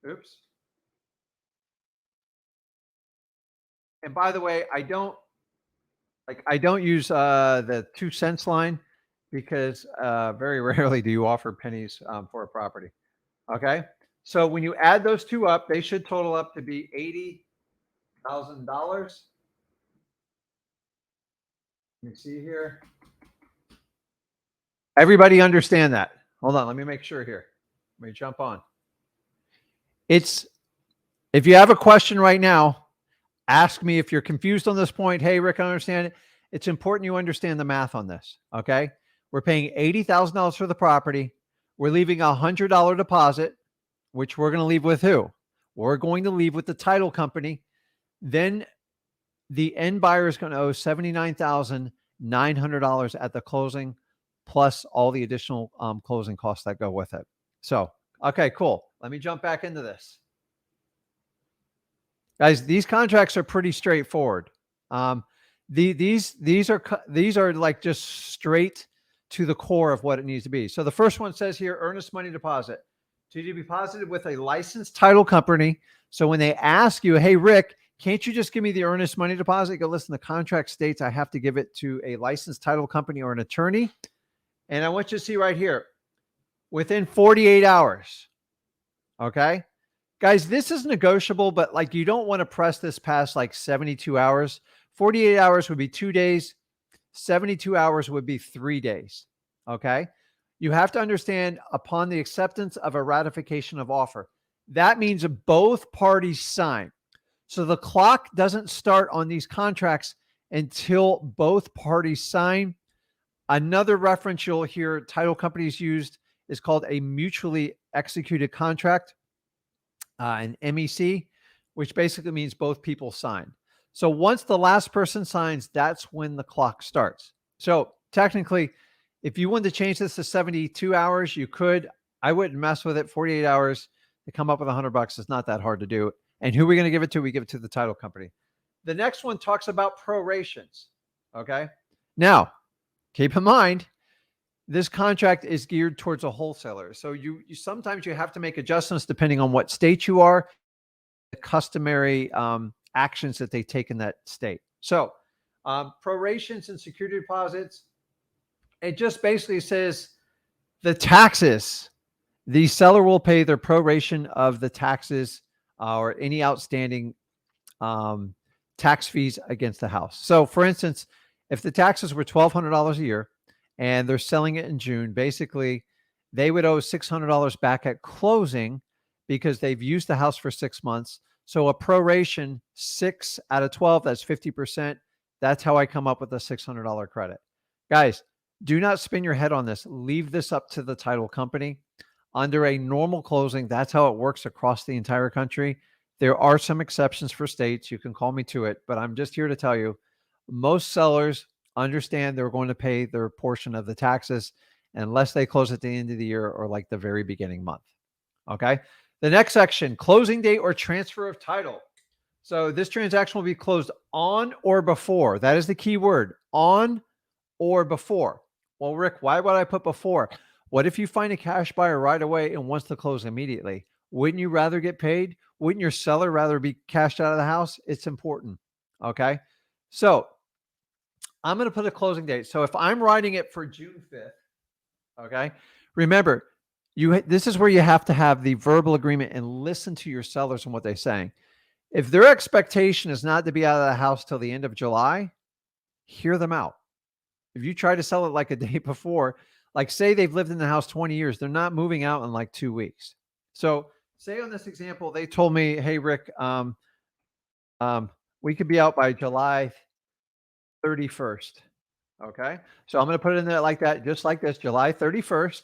oops. And by the way, I don't use the 2 cents line because very rarely do you offer pennies for a property. Okay. So when you add those two up, they should total up to be $80,000. Let me see here. Everybody understand that? Hold on. Let me make sure here. Let me jump on. If you have a question right now, ask me. If you're confused on this point, hey, Rick, I understand it. It's important you understand the math on this. Okay. We're paying $80,000 for the property. We're leaving a $100 deposit, which we're going to leave with who? We're going to leave with the title company. Then the end buyer is going to owe $79,900 at the closing, plus all the additional closing costs that go with it. So, okay, cool. Let me jump back into this. Guys, these contracts are pretty straightforward. These are like just straight to the core of what it needs to be. So the first one says here, earnest money deposit to be deposited with a licensed title company. So when they ask you, hey, Rick, can't you just give me the earnest money deposit? Go, listen, the contract states I have to give it to a licensed title company or an attorney. And I want you to see right here, within 48 hours. Okay. Guys, this is negotiable, but like you don't want to press this past like 72 hours. 48 hours would be 2 days. 72 hours would be 3 days. Okay. You have to understand upon the acceptance of a ratification of offer. That means both parties sign. So the clock doesn't start on these contracts until both parties sign. Another reference you'll hear title companies used is called a mutually executed contract, an MEC, which basically means both people sign. So once the last person signs, that's when the clock starts. So technically, if you wanted to change this to 72 hours, you could. I wouldn't mess with it. 48 hours to come up with $100 is not that hard to do. And who are we going to give it to? We give it to the title company. The next one talks about prorations. Okay. Now, keep in mind, this contract is geared towards a wholesaler. So you sometimes you have to make adjustments depending on what state you are, the customary actions that they take in that state. So prorations and security deposits, it just basically says the taxes, the seller will pay their proration of the taxes or any outstanding tax fees against the house. So for instance, if the taxes were $1,200 a year and they're selling it in June, basically they would owe $600 back at closing because they've used the house for 6 months. So a proration, 6 out of 12, that's 50%. That's how I come up with a $600 credit. Guys, do not spin your head on this. Leave this up to the title company. Under a normal closing, that's how it works across the entire country. There are some exceptions for states. You can call me to it, but I'm just here to tell you, most sellers understand they're going to pay their portion of the taxes unless they close at the end of the year or like the very beginning month. Okay. The next section, closing date or transfer of title. So this transaction will be closed on or before. That is the key word, on or before. Well, Rick, why would I put before? What if you find a cash buyer right away and wants to close immediately? Wouldn't you rather get paid? Wouldn't your seller rather be cashed out of the house? It's important. Okay. So I'm going to put a closing date. So if I'm writing it for June 5th, okay, remember, this is where you have to have the verbal agreement and listen to your sellers and what they're saying. If their expectation is not to be out of the house till the end of July, hear them out. If you try to sell it like a day before, like say they've lived in the house 20 years, they're not moving out in like 2 weeks. So say on this example, they told me, hey, Rick, we could be out by July 31st. Okay. So I'm going to put it in there like that, just like this, July 31st.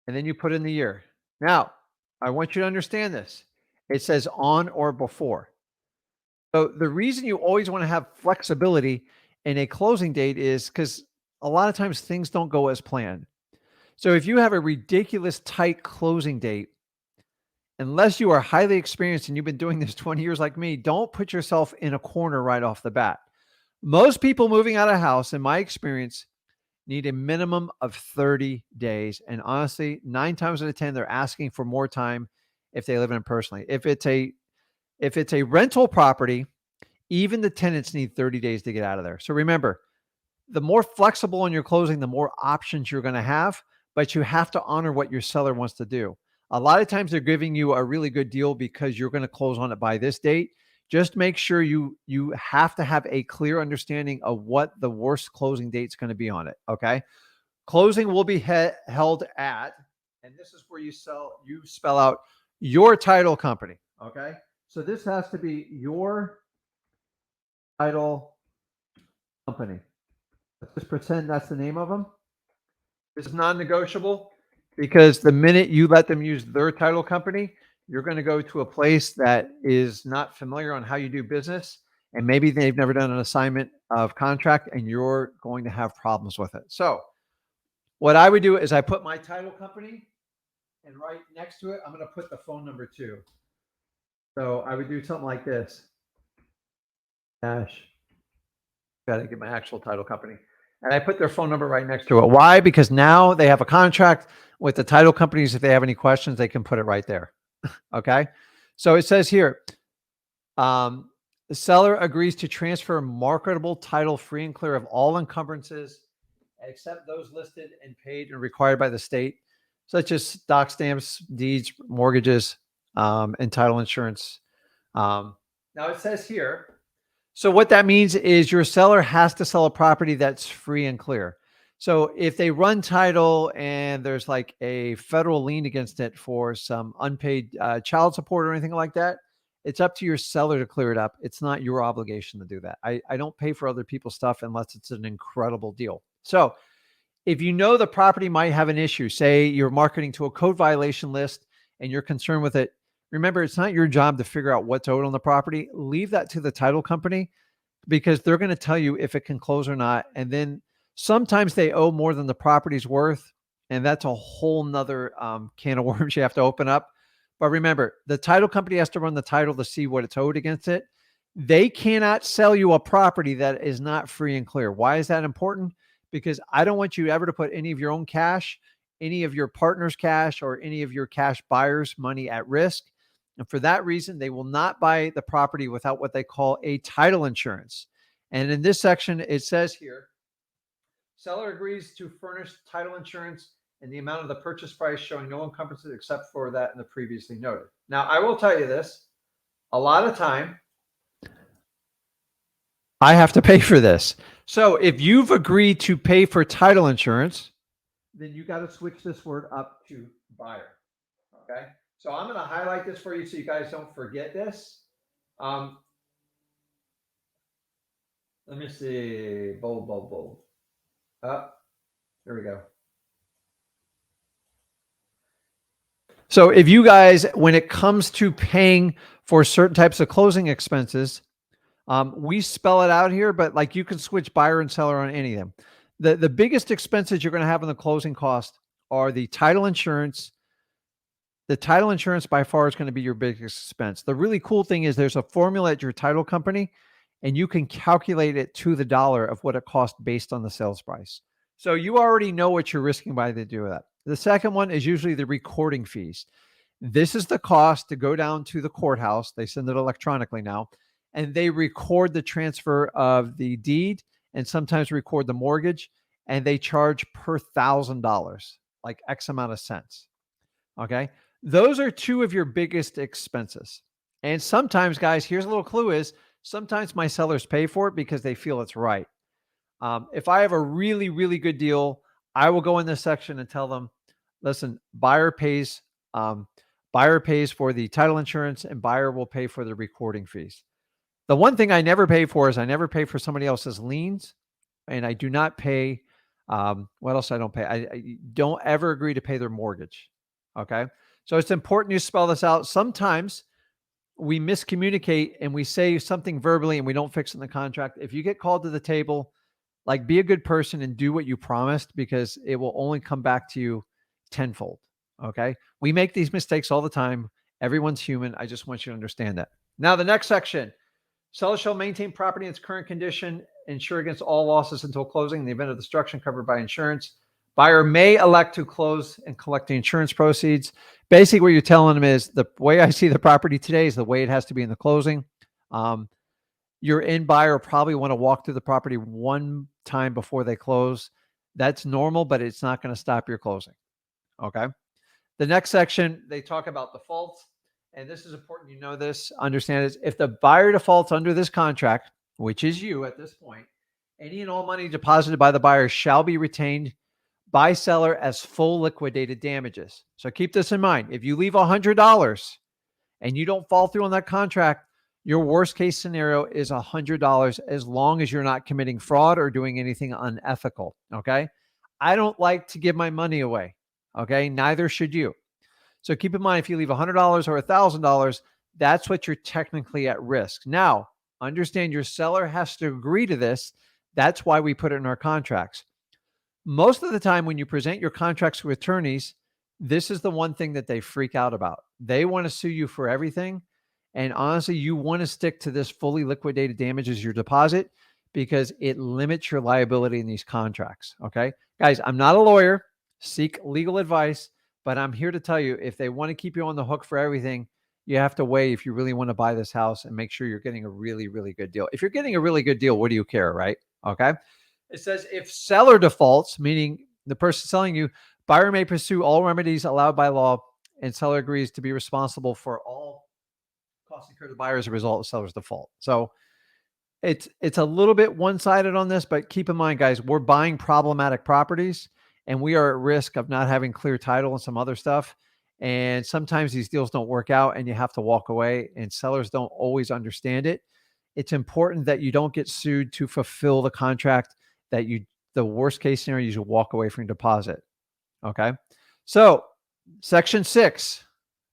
And then you put in the year. Now, I want you to understand this. It says on or before. So the reason you always want to have flexibility in a closing date is because a lot of times things don't go as planned. So if you have a ridiculous tight closing date, unless you are highly experienced and you've been doing this 20 years like me, don't put yourself in a corner right off the bat. Most people moving out of house, in my experience, need a minimum of 30 days. And honestly, 9 times out of 10, they're asking for more time if they live in it personally. If it's a rental property, even the tenants need 30 days to get out of there. So remember, the more flexible in your closing, the more options you're going to have, but you have to honor what your seller wants to do. A lot of times they're giving you a really good deal because you're going to close on it by this date. Just make sure you have to have a clear understanding of what the worst closing date is going to be on it. Okay. Closing will be held at, and this is where you spell out your title company. Okay. So this has to be your title company. Let's just pretend that's the name of them. This is non-negotiable because the minute you let them use their title company, you're going to go to a place that is not familiar on how you do business. And maybe they've never done an assignment of contract and you're going to have problems with it. So what I would do is I put my title company and right next to it, I'm going to put the phone number too. So I would do something like this. Got to get my actual title company. And I put their phone number right next to it. Why? Because now they have a contract with the title companies. If they have any questions, they can put it right there. Okay. So it says here, the seller agrees to transfer marketable title free and clear of all encumbrances, except those listed and paid and required by the state, such as doc stamps, deeds, mortgages, and title insurance. Now it says here, so what that means is your seller has to sell a property that's free and clear. So if they run title and there's like a federal lien against it for some unpaid child support or anything like that, it's up to your seller to clear it up. It's not your obligation to do that. I don't pay for other people's stuff unless it's an incredible deal. So if you know the property might have an issue, say you're marketing to a code violation list and you're concerned with it, remember, it's not your job to figure out what's owed on the property. Leave that to the title company because they're going to tell you if it can close or not. And then sometimes they owe more than the property's worth. And that's a whole nother can of worms you have to open up. But remember, the title company has to run the title to see what it's owed against it. They cannot sell you a property that is not free and clear. Why is that important? Because I don't want you ever to put any of your own cash, any of your partner's cash, or any of your cash buyers' money at risk. And for that reason, they will not buy the property without what they call a title insurance. And in this section, it says here, seller agrees to furnish title insurance in the amount of the purchase price showing no encumbrances except for that in the previously noted. Now, I will tell you this, a lot of time, I have to pay for this. So if you've agreed to pay for title insurance, then you got to switch this word up to buyer. Okay. So I'm going to highlight this for you so you guys don't forget this. Um, let me see. Bold, bold, bold. Up. There we go. So if you guys, when it comes to paying for certain types of closing expenses, we spell it out here, but like you can switch buyer and seller on any of them. The biggest expenses you're going to have in the closing cost are the title insurance. The title insurance by far is going to be your biggest expense. The really cool thing is there's a formula at your title company, and you can calculate it to the dollar of what it costs based on the sales price. So you already know what you're risking by the do that. The second one is usually the recording fees. This is the cost to go down to the courthouse. They send it electronically now, and they record the transfer of the deed and sometimes record the mortgage, and they charge per $1,000, like X amount of cents. Okay. Those are two of your biggest expenses. And sometimes, guys, here's a little clue is sometimes my sellers pay for it because they feel it's right. If I have a really, really good deal, I will go in this section and tell them, listen, um, buyer pays for the title insurance and buyer will pay for the recording fees. The one thing I never pay for is I never pay for somebody else's liens, and I do not pay. What else I don't pay? I don't ever agree to pay their mortgage. Okay. So it's important you spell this out. Sometimes we miscommunicate and we say something verbally and we don't fix it in the contract. If you get called to the table, like be a good person and do what you promised, because it will only come back to you tenfold. Okay. We make these mistakes all the time. Everyone's human. I just want you to understand that. Now, the next section. Seller shall maintain property in its current condition, insure against all losses until closing in the event of destruction covered by insurance. Buyer may elect to close and collect the insurance proceeds. Basically, what you're telling them is the way I see the property today is the way it has to be in the closing. Your end buyer probably want to walk through the property one time before they close. That's normal, but it's not going to stop your closing. Okay. The next section, they talk about defaults. And this is important. You know this, understand this. If the buyer defaults under this contract, which is you at this point, any and all money deposited by the buyer shall be retained by seller as full liquidated damages. So keep this in mind. If you leave $100 and you don't fall through on that contract, your worst case scenario is $100 as long as you're not committing fraud or doing anything unethical. Okay. I don't like to give my money away. Okay. Neither should you. So keep in mind, if you leave $100 or $1,000, that's what you're technically at risk. Now, understand your seller has to agree to this. That's why we put it in our contracts. Most of the time when you present your contracts to attorneys, this is the one thing that they freak out about. They want to sue you for everything. And honestly, you want to stick to this fully liquidated damages your deposit because it limits your liability in these contracts. Okay. Guys, I'm not a lawyer. Seek legal advice. But I'm here to tell you, if they want to keep you on the hook for everything, you have to weigh if you really want to buy this house and make sure you're getting a really, really good deal. If you're getting a really good deal, what do you care, right? Okay. It says if seller defaults, meaning the person selling you, buyer may pursue all remedies allowed by law, and seller agrees to be responsible for all costs incurred to the buyer as a result of seller's default. So it's a little bit one-sided on this, but keep in mind, guys, we're buying problematic properties and we are at risk of not having clear title and some other stuff. And sometimes these deals don't work out and you have to walk away, and sellers don't always understand it. It's important that you don't get sued to fulfill the contract, that the worst case scenario, you should walk away from your deposit. Okay. So section 6,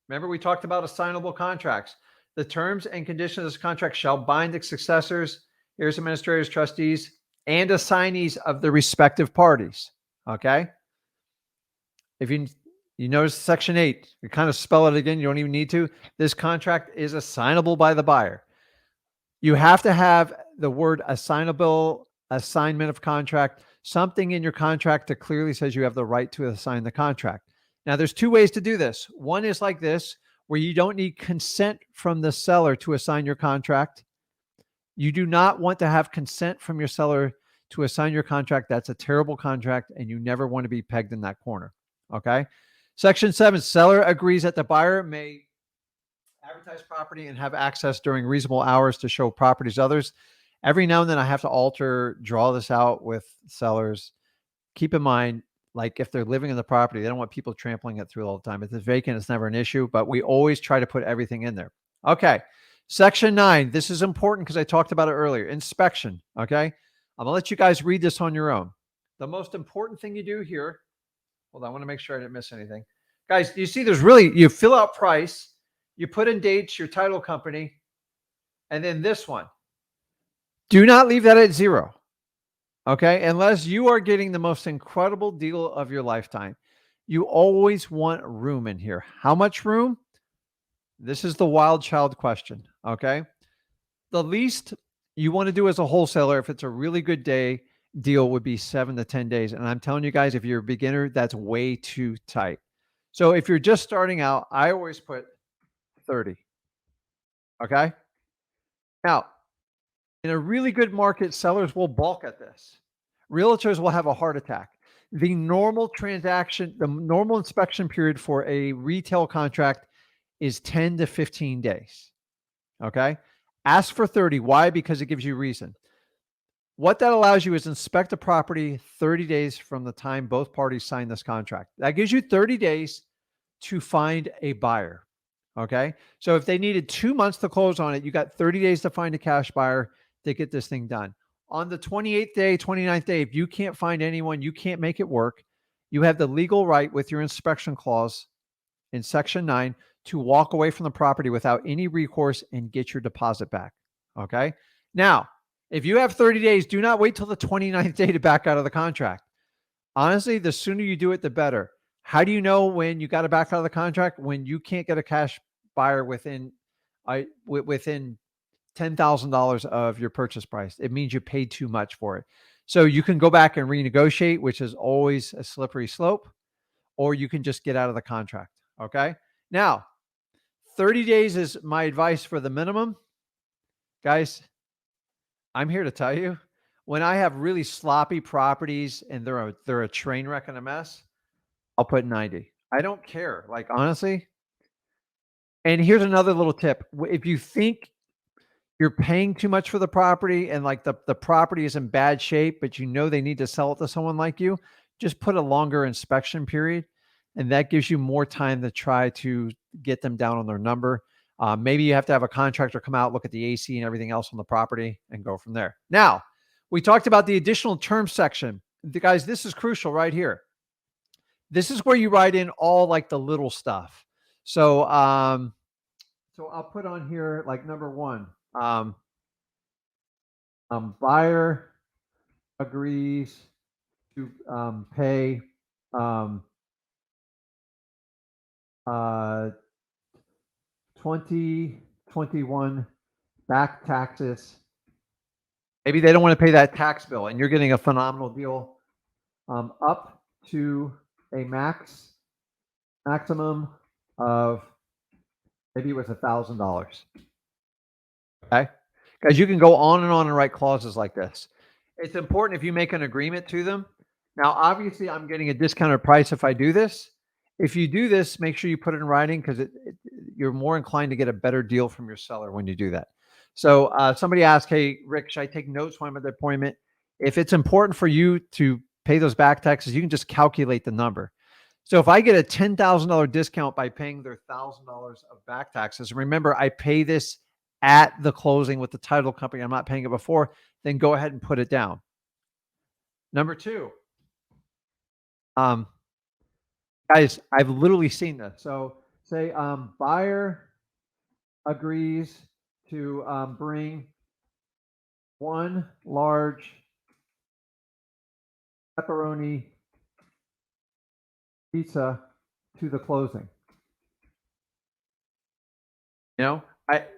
remember we talked about assignable contracts. The terms and conditions of this contract shall bind its successors, heirs, administrators, trustees, and assignees of the respective parties. Okay. If you notice section 8, you kind of spell it again. You don't even need to. This contract is assignable by the buyer. You have to have the word assignable, assignment of contract, something in your contract that clearly says you have the right to assign the contract. Now, there's two ways to do this. One is like this, where you don't need consent from the seller to assign your contract. You do not want to have consent from your seller to assign your contract. That's a terrible contract, and you never want to be pegged in that corner. Okay. Section 7, seller agrees that the buyer may advertise property and have access during reasonable hours to show properties to others. Every now and then I have to draw this out with sellers. Keep in mind, Like if they're living in the property, they don't want people trampling it through all the time. If it's vacant, it's never an issue, but we always try to put everything in there. Okay. Section 9. This is important because I talked about it earlier. Inspection. Okay. I'm going to let you guys read this on your own. The most important thing you do here, hold on, I want to make sure I didn't miss anything. Guys, you see you fill out price, you put in dates, your title company, and then this one. Do not leave that at 0. Okay. Unless you are getting the most incredible deal of your lifetime. You always want room in here. How much room? This is the wild child question. Okay. The least you want to do as a wholesaler, if it's a really good deal, would be 7 to 10 days. And I'm telling you guys, if you're a beginner, that's way too tight. So if you're just starting out, I always put 30. Okay. Now, in a really good market, sellers will balk at this. Realtors will have a heart attack. The normal inspection period for a retail contract is 10 to 15 days. Okay. Ask for 30. Why? Because it gives you reason. What that allows you is inspect a property 30 days from the time both parties sign this contract. That gives you 30 days to find a buyer. Okay. So if they needed 2 months to close on it, you got 30 days to find a cash buyer to get this thing done. On the 28th day, 29th day, if you can't find anyone, you can't make it work, you have the legal right with your inspection clause in Section 9 to walk away from the property without any recourse and get your deposit back. Okay. Now, if you have 30 days, do not wait till the 29th day to back out of the contract. Honestly, the sooner you do it, the better. How do you know when you got to back out of the contract? When you can't get a cash buyer within $10,000 of your purchase price. It means you paid too much for it. So you can go back and renegotiate, which is always a slippery slope, or you can just get out of the contract. Okay. Now, 30 days is my advice for the minimum. Guys, I'm here to tell you, when I have really sloppy properties and they're a train wreck and a mess, I'll put 90. I don't care. Like, honestly. And here's another little tip. If you think you're paying too much for the property and like the property is in bad shape, but you know they need to sell it to someone like you, just put a longer inspection period. And that gives you more time to try to get them down on their number. Maybe you have to have a contractor come out, look at the AC and everything else on the property and go from there. Now, we talked about the additional terms section. Guys, this is crucial right here. This is where you write in all like the little stuff. So I'll put on here like number 1. Buyer agrees to pay 2021 back taxes. Maybe they don't want to pay that tax bill, and you're getting a phenomenal deal up to a maximum of maybe it was $1,000. Okay. Guys, you can go on and write clauses like this. It's important if you make an agreement to them. Now, obviously, I'm getting a discounted price if I do this. If you do this, make sure you put it in writing because you're more inclined to get a better deal from your seller when you do that. So somebody asked, hey, Rick, should I take notes when I'm at the appointment? If it's important for you to pay those back taxes, you can just calculate the number. So if I get a $10,000 discount by paying their $1,000 of back taxes, remember, I pay this at the closing with the title company. I'm not paying it before, then go ahead and put it down. Number 2, guys, I've literally seen this. So say buyer agrees to bring 1 large pepperoni pizza to the closing. You know,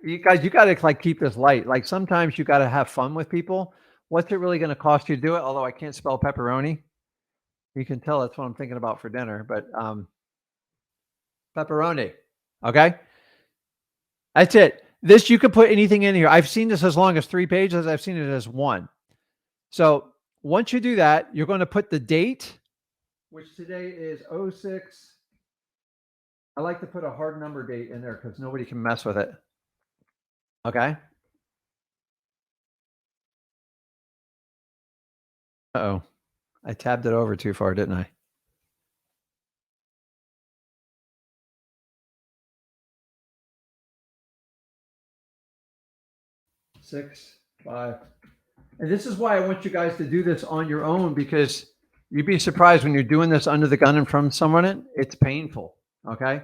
you guys, you got to like keep this light. Like sometimes you got to have fun with people. What's it really going to cost you to do it? Although I can't spell pepperoni. You can tell that's what I'm thinking about for dinner, but pepperoni. Okay. That's it. This, you could put anything in here. I've seen this as long as 3 pages. I've seen it as 1. So once you do that, you're going to put the date, which today is 06. I like to put a hard number date in there because nobody can mess with it. Okay. Uh-oh. I tabbed it over too far, didn't I? 6, 5. And this is why I want you guys to do this on your own, because you'd be surprised when you're doing this under the gun and from someone, it's painful. Okay.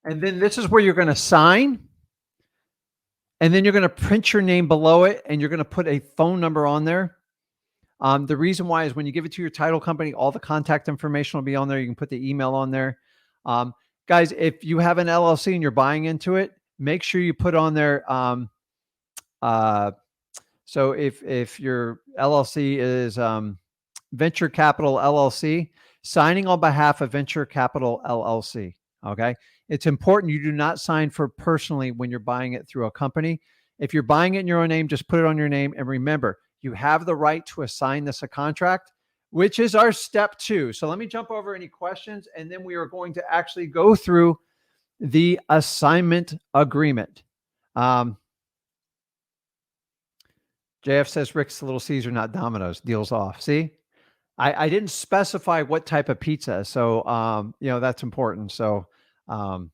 And then this is where you're going to sign. And then you're going to print your name below it, and you're going to put a phone number on there. The reason why is when you give it to your title company, all the contact information will be on there. You can put the email on there. Um, Guys, if you have an LLC and you're buying into it, make sure you put on there. Uh, so if your LLC is Venture Capital LLC, signing on behalf of Venture Capital LLC. Okay. It's important you do not sign for personally when you're buying it through a company. If you're buying it in your own name, just put it on your name. And remember, you have the right to assign this a contract, which is our step 2. So let me jump over any questions, and then we are going to actually go through the assignment agreement. JF says Rick's Little Caesar, not Domino's. Deals off. See? I didn't specify what type of pizza, so that's important. So I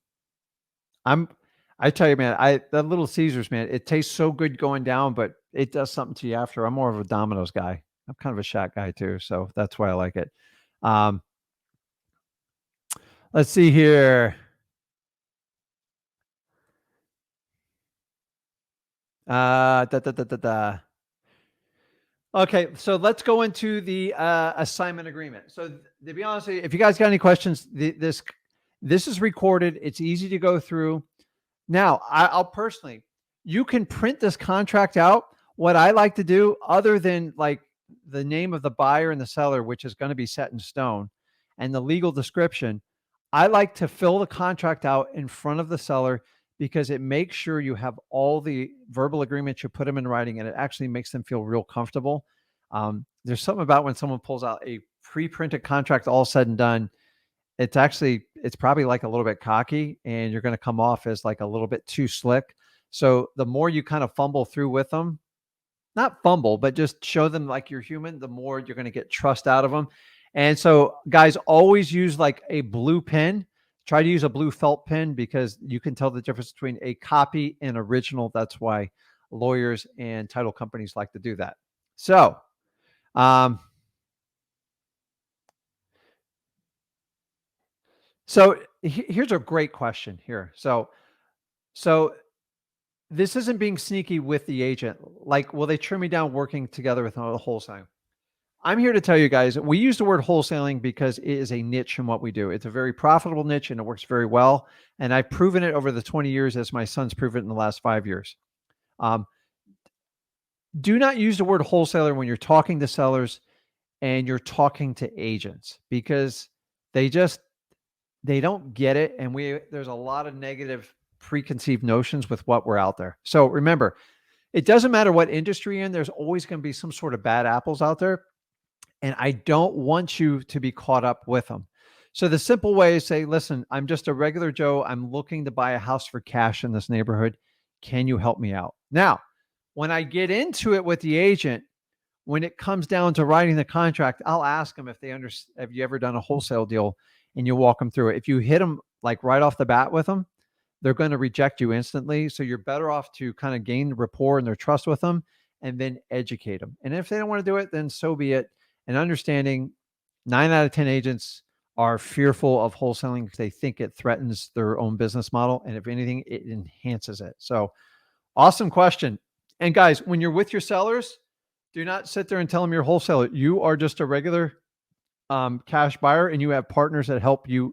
tell you, man, that Little Caesars, man, it tastes so good going down, but it does something to you after. I'm more of a Domino's guy. I'm kind of a Shack guy too, so that's why I like it. Let's see here. Da, da, da, da, da. Okay, so let's go into the assignment agreement. So to be honest with you, if you guys got any questions, this is recorded. It's easy to go through. Now, I'll personally, you can print this contract out. What I like to do, other than like the name of the buyer and the seller, which is going to be set in stone, and the legal description, I like to fill the contract out in front of the seller, because it makes sure you have all the verbal agreements, you put them in writing, and it actually makes them feel real comfortable. There's something about when someone pulls out a pre-printed contract, all said and done, it's probably like a little bit cocky, and you're going to come off as like a little bit too slick. So the more you kind of fumble through with them, not fumble, but just show them like you're human, the more you're going to get trust out of them. And so guys, always use like a blue pen. Try to use a blue felt pen, because you can tell the difference between a copy and original. That's why lawyers and title companies like to do that. So, here's a great question here. So this isn't being sneaky with the agent. Like, will they trim me down working together with the wholesaling? I'm here to tell you guys, we use the word wholesaling because it is a niche in what we do. It's a very profitable niche, and it works very well. And I've proven it over the 20 years, as my son's proven it in the last 5 years. Do not use the word wholesaler when you're talking to sellers and you're talking to agents, because they don't get it. And there's a lot of negative preconceived notions with what we're out there. So remember, it doesn't matter what industry you're in, there's always going to be some sort of bad apples out there. And I don't want you to be caught up with them. So the simple way is say, listen, I'm just a regular Joe. I'm looking to buy a house for cash in this neighborhood. Can you help me out? Now, when I get into it with the agent, when it comes down to writing the contract, I'll ask them if they understand. Have you ever done a wholesale deal? And you walk them through it. If you hit them like right off the bat with them, they're going to reject you instantly. So you're better off to kind of gain the rapport and their trust with them, and then educate them. And if they don't want to do it, then so be it. And understanding 9 out of 10 agents are fearful of wholesaling because they think it threatens their own business model. And if anything, it enhances it. So awesome question. And guys, when you're with your sellers, do not sit there and tell them you're a wholesaler. You are just a regular cash buyer, and you have partners that help you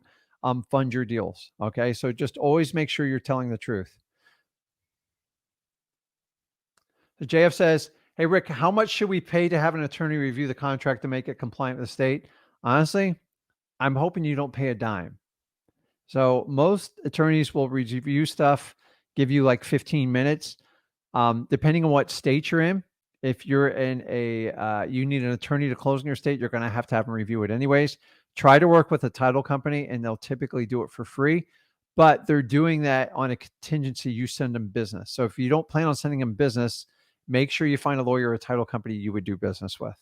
fund your deals. Okay. So just always make sure you're telling the truth. So JF says, hey, Rick, how much should we pay to have an attorney review the contract to make it compliant with the state? Honestly, I'm hoping you don't pay a dime. So most attorneys will review stuff, give you like 15 minutes, depending on what state you're in. If you're in you need an attorney to close in your state, you're going to have them review it anyways. Try to work with a title company, and they'll typically do it for free, but they're doing that on a contingency you send them business. So if you don't plan on sending them business, make sure you find a lawyer or a title company you would do business with.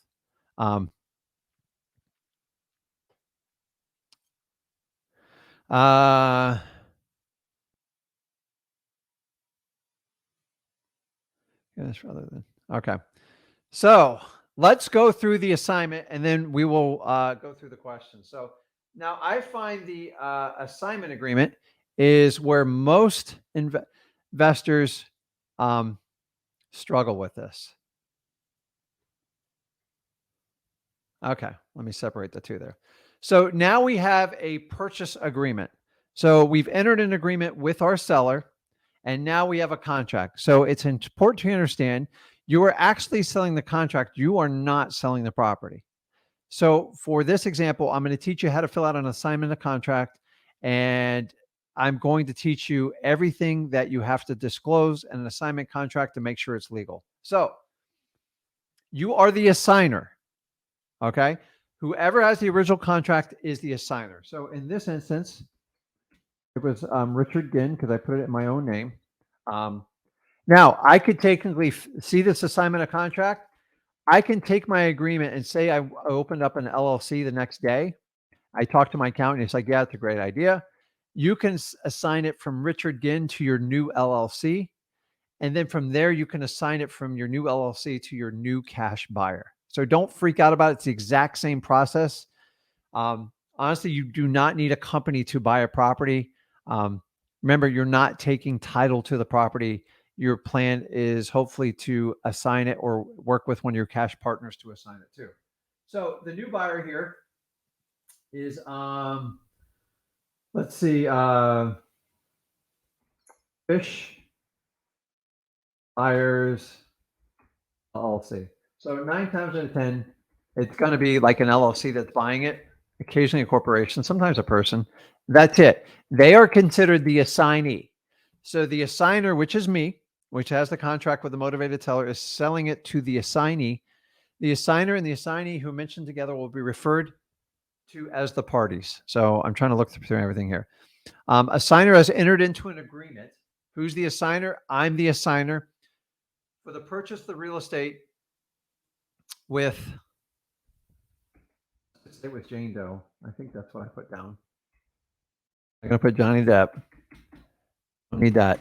Yes, rather than, okay. So let's go through the assignment and then we will go through the questions. So now I find the assignment agreement is where most investors um, struggle with this. Okay, let me separate the two there. So now we have a purchase agreement. So we've entered an agreement with our seller and now we have a contract. So it's important to understand you are actually selling the contract. You are not selling the property. So for this example, I'm going to teach you how to fill out an assignment of contract, and I'm going to teach you everything that you have to disclose in an assignment contract to make sure it's legal. So you are the assigner, okay? Whoever has the original contract is the assigner. So in this instance, it was Richard Ginn because I put it in my own name. Now, I could technically see this assignment of contract. I can take my agreement and say I opened up an LLC the next day. I talked to my accountant. He's like, yeah, it's a great idea. You can assign it from Richard Ginn to your new LLC. And then from there, you can assign it from your new LLC to your new cash buyer. So don't freak out about it. It's the exact same process. Honestly, you do not need a company to buy a property. Remember, you're not taking title to the property. Your plan is hopefully to assign it or work with one of your cash partners to assign it to. So the new buyer here is, let's see, Fish Buyers LLC. So 9 times out of 10, it's going to be like an LLC that's buying it, occasionally a corporation, sometimes a person. That's it. They are considered the assignee. So the assigner, which is me, which has the contract with the motivated seller, is selling it to the assignee. The assigner and the assignee who mentioned together will be referred to as the parties. So I'm trying to look through everything here. Assigner has entered into an agreement. Who's the assigner? I'm the assigner for the purchase of the real estate with, stay with Jane Doe. I think that's what I put down. I'm going to put Johnny Depp. Don't need that.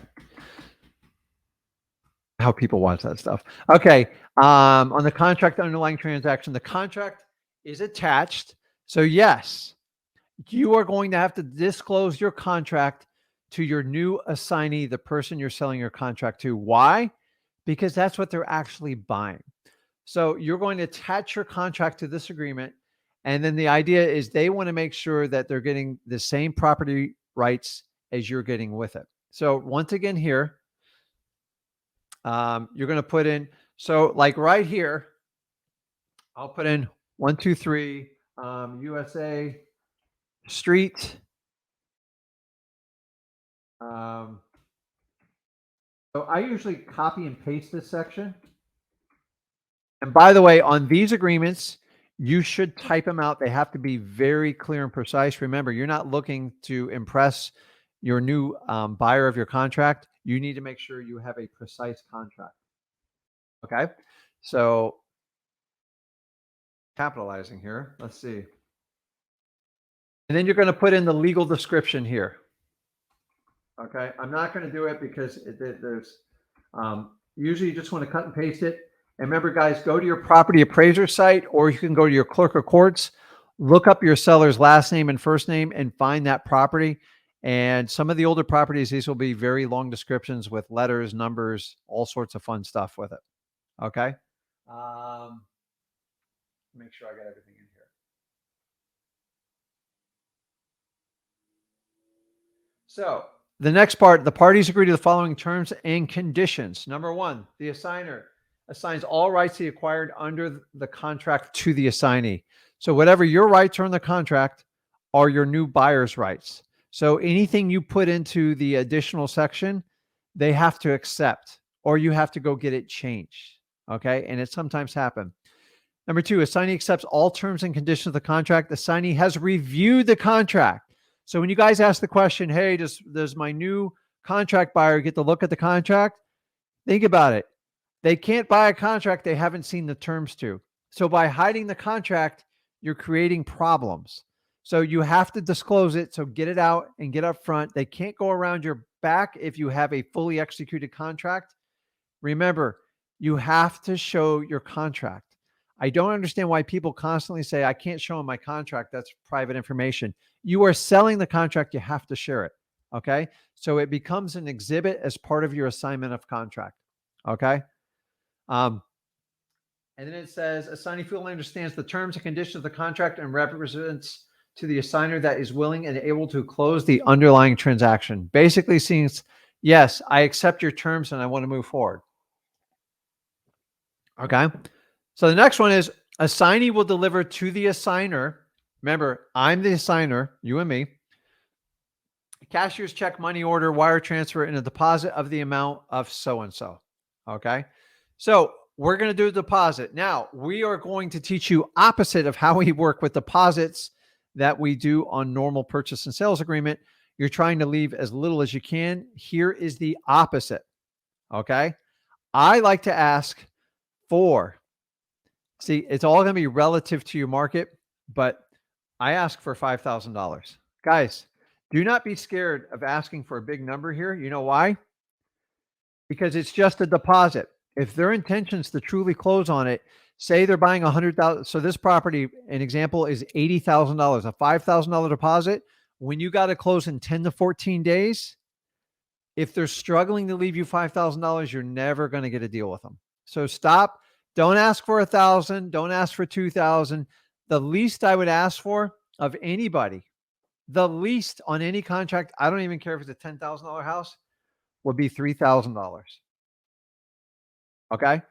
How people watch that stuff. Okay. On the contract underlying transaction, the contract is attached. So yes, you are going to have to disclose your contract to your new assignee, the person you're selling your contract to. Why? Because that's what they're actually buying. So you're going to attach your contract to this agreement. And then the idea is they want to make sure that they're getting the same property rights as you're getting with it. So once again here, you're going to put in, so like right here, I'll put in 123 USA Street. So I usually copy and paste this section. And by the way, on these agreements, you should type them out. They have to be very clear and precise. Remember, you're not looking to impress your new buyer of your contract. You need to make sure you have a precise contract. Okay. So capitalizing here, let's see. And then you're going to put in the legal description here. Okay. I'm not going to do it because there's usually you just want to cut and paste it. And remember, guys, go to your property appraiser site, or you can go to your clerk of courts, look up your seller's last name and first name and find that property. And some of the older properties, these will be very long descriptions with letters, numbers, all sorts of fun stuff with it. Okay. Make sure I got everything in here. So the next part, the parties agree to the following terms and conditions. Number one, the assigner assigns all rights he acquired under the contract to the assignee. So whatever your rights are in the contract are your new buyer's rights. So anything you put into the additional section, they have to accept, or you have to go get it changed. Okay. And it sometimes happens. Number two, assignee accepts all terms and conditions of the contract. The assignee has reviewed the contract. So when you guys ask the question, hey, does my new contract buyer get to look at the contract? Think about it. They can't buy a contract they haven't seen the terms to. So by hiding the contract, you're creating problems. So you have to disclose it. So get it out and get up front. They can't go around your back if you have a fully executed contract. Remember, You have to show your contract. I don't understand why people constantly say, I can't show them my contract. That's private information. You are selling the contract. You have to share it. Okay. So it becomes an exhibit as part of your assignment of contract. Okay. Um, and then it says, assignee fully understands the terms and conditions of the contract and represents to the assigner that is willing and able to close the underlying transaction. Basically, seems, yes, I accept your terms and I want to move forward. Okay. So the next one is assignee will deliver to the assigner. Remember, I'm the assigner, you and me. Cashier's check, money order, wire transfer, and a deposit of the amount of so-and-so. Okay. So we're going to do a deposit. Now we are going to teach you opposite of how we work with deposits that we do on normal purchase and sales agreement. You're trying to leave as little as you can. Here is the opposite. Okay. I like to ask for, see, it's all going to be relative to your market, but I ask for $5,000. Guys, do not be scared of asking for a big number here. You know why? Because it's just a deposit. If their intentions to truly close on it, say they're buying 100,000. So this property, an example, is $80,000, a $5,000 deposit. When you got to close in 10 to 14 days, if they're struggling to leave you $5,000, you're never going to get a deal with them. So stop. Don't ask for 1,000. Don't ask for 2,000. The least I would ask for of anybody, the least on any contract, I don't even care if it's a $10,000 house, would be $3,000. Okay.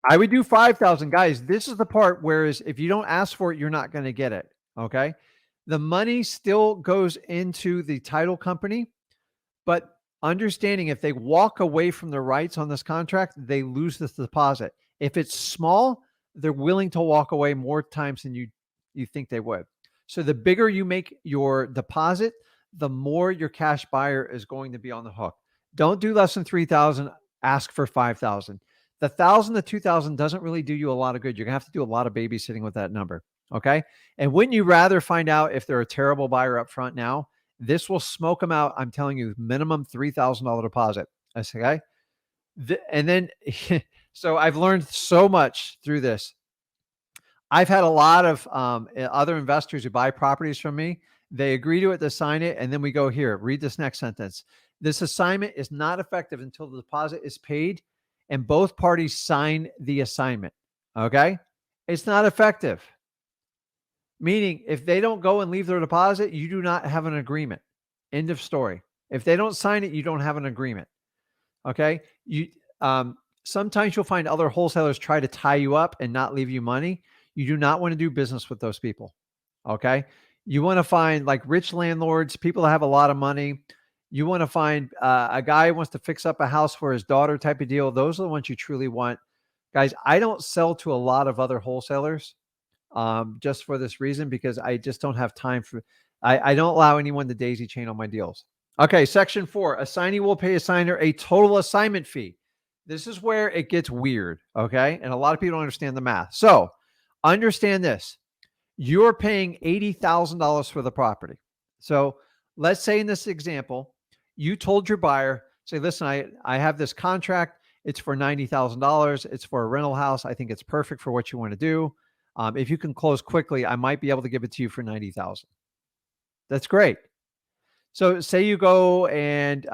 I would do 5,000. Guys, this is the part where is if you don't ask for it, you're not going to get it. Okay. The money still goes into the title company, but understanding if they walk away from the rights on this contract, they lose this deposit. If it's small, they're willing to walk away more times than you think they would. So the bigger you make your deposit, the more your cash buyer is going to be on the hook. Don't do less than 3,000, ask for 5,000. The 1,000 to 2,000 doesn't really do you a lot of good. You're gonna have to do a lot of babysitting with that number. Okay. And wouldn't you rather find out if they're a terrible buyer up front now? This will smoke them out. I'm telling you, minimum $3,000 deposit. Okay. And then, so I've learned so much through this. I've had a lot of other investors who buy properties from me. They agree to it, to sign it, and then we go here. Read this next sentence. This assignment is not effective until the deposit is paid and both parties sign the assignment. Okay. It's not effective. Meaning, if they don't go and leave their deposit, you do not have an agreement. End of story. If they don't sign it, you don't have an agreement. Okay. Sometimes you'll find other wholesalers try to tie you up and not leave you money. You do not want to do business with those people. Okay. You want to find like rich landlords, people that have a lot of money. You want to find a guy who wants to fix up a house for his daughter type of deal. Those are the ones you truly want. Guys, I don't sell to a lot of other wholesalers just for this reason, because I just don't have time for, I don't allow anyone to daisy chain on my deals. Okay. Section 4, assignee will pay assigner a total assignment fee. This is where it gets weird. Okay. And a lot of people don't understand the math. So understand this. You're paying $80,000 for the property. So let's say in this example, you told your buyer, say, listen, I have this contract. It's for $90,000. It's for a rental house. I think it's perfect for what you want to do. If you can close quickly, I might be able to give it to you for $90,000. That's great. So say you go and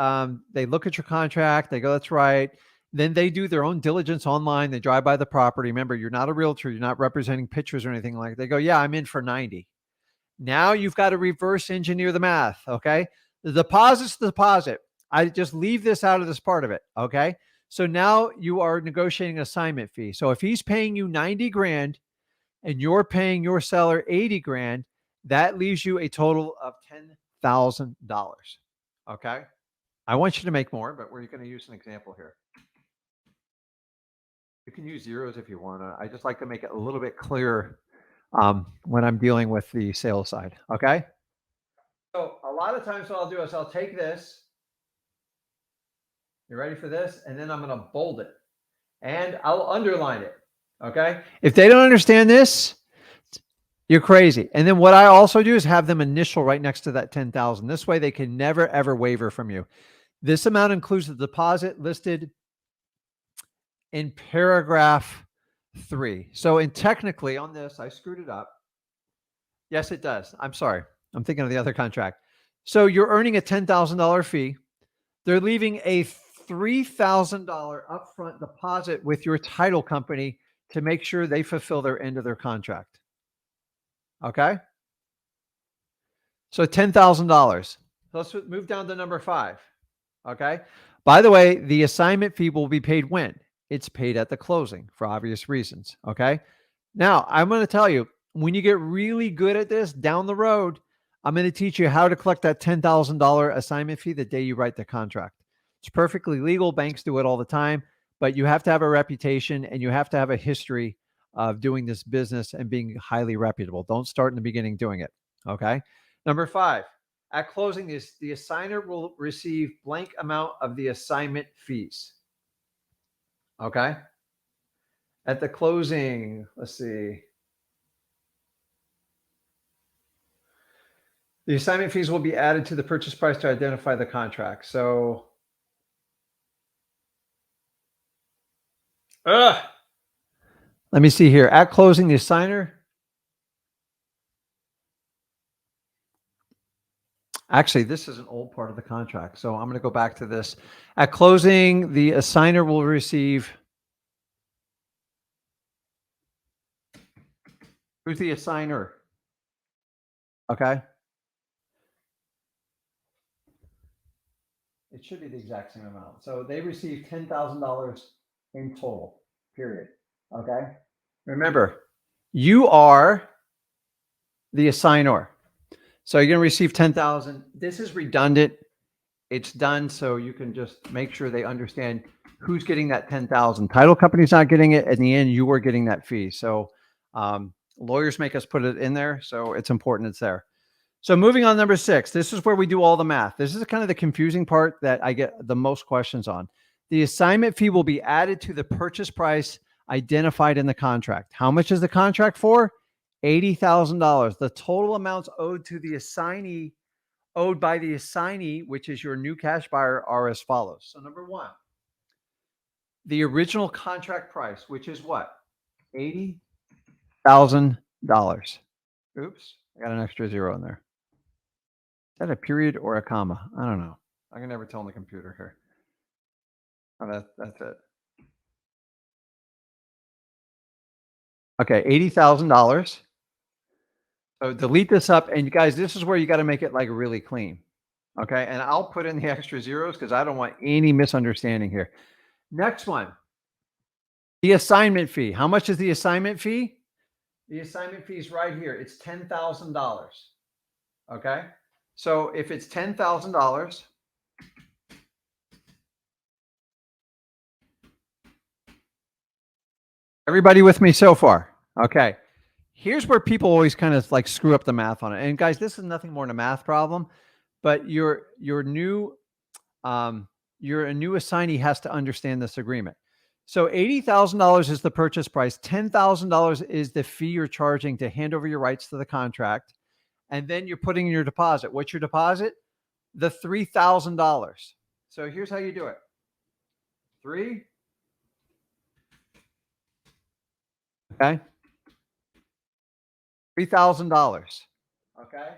they look at your contract. They go, that's right. Then they do their own diligence online. They drive by the property. Remember, you're not a realtor. You're not representing pictures or anything like that. They go, yeah, I'm in for 90. Now you've got to reverse engineer the math. Okay. The deposit's the deposit. I just leave this out of this part of it. Okay. So now you are negotiating an assignment fee. So if he's paying you 90 grand and you're paying your seller 80 grand, that leaves you a total of $10,000. Okay. I want you to make more, but we're going to use an example here. You can use zeros if you want to. I just like to make it a little bit clearer when I'm dealing with the sales side. Okay. So a lot of times what I'll do is I'll take this. You ready for this? And then I'm going to bold it and I'll underline it. Okay. If they don't understand this, you're crazy. And then what I also do is have them initial right next to that 10,000. This way they can never, ever waver from you. This amount includes the deposit listed in paragraph 3. So in technically on this, I screwed it up. Yes, it does. I'm sorry. I'm thinking of the other contract. So you're earning a $10,000 fee. They're leaving a $3,000 upfront deposit with your title company to make sure they fulfill their end of their contract. Okay? So $10,000. Let's move down to number 5. Okay? By the way, the assignment fee will be paid when? It's paid at the closing for obvious reasons. Okay? Now, I'm going to tell you, when you get really good at this down the road, I'm going to teach you how to collect that $10,000 assignment fee the day you write the contract. It's perfectly legal. Banks do it all the time, but you have to have a reputation and you have to have a history of doing this business and being highly reputable. Don't start in the beginning doing it. Okay. Number 5, at closing, the assigner will receive blank amount of the assignment fees. Okay. At the closing, let's see. The assignment fees will be added to the purchase price to identify the contract. So, let me see here. At closing, the assigner. Actually, this is an old part of the contract. So I'm going to go back to this. At closing, the assigner will receive. Who's the assigner? Okay. It should be the exact same amount. So they receive $10,000 in total, period. Okay. Remember, you are the assigner. So you're going to receive 10,000. This is redundant. It's done. So you can just make sure they understand who's getting that 10,000. Title company's not getting it. In the end, you are getting that fee. So lawyers make us put it in there. So it's important it's there. So moving on, number 6, this is where we do all the math. This is kind of the confusing part that I get the most questions on. The assignment fee will be added to the purchase price identified in the contract. How much is the contract for? $80,000. The total amounts owed to the assignee, owed by the assignee, which is your new cash buyer, are as follows. So number 1, the original contract price, which is what? $80,000. Oops, I got an extra zero in there. Is that a period or a comma? I don't know. I can never tell on the computer here. Oh, that's it. Okay, $80,000. So delete this up. And you guys, this is where you got to make it like really clean. Okay, and I'll put in the extra zeros because I don't want any misunderstanding here. Next one, the assignment fee. How much is the assignment fee? The assignment fee is right here. It's $10,000. Okay, so if it's $10,000, everybody with me so far? Okay. Here's where people always kind of like screw up the math on it. And guys, this is nothing more than a math problem, but your new a new assignee has to understand this agreement. So $80,000 is the purchase price. $10,000 is the fee you're charging to hand over your rights to the contract. And then you're putting in your deposit. What's your deposit? The $3,000. So here's how you do it. 3. Okay. $3,000. Okay.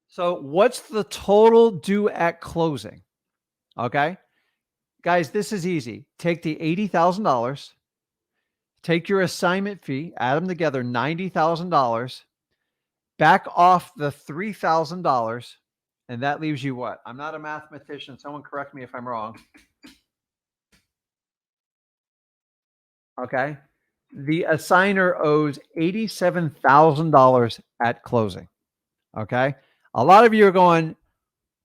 So what's the total due at closing? Okay. Guys, this is easy. Take the $80,000, take your assignment fee, add them together, $90,000, back off the $3,000, and that leaves you what? I'm not a mathematician. Someone correct me if I'm wrong. Okay. The assigner owes $87,000 at closing. Okay. A lot of you are going,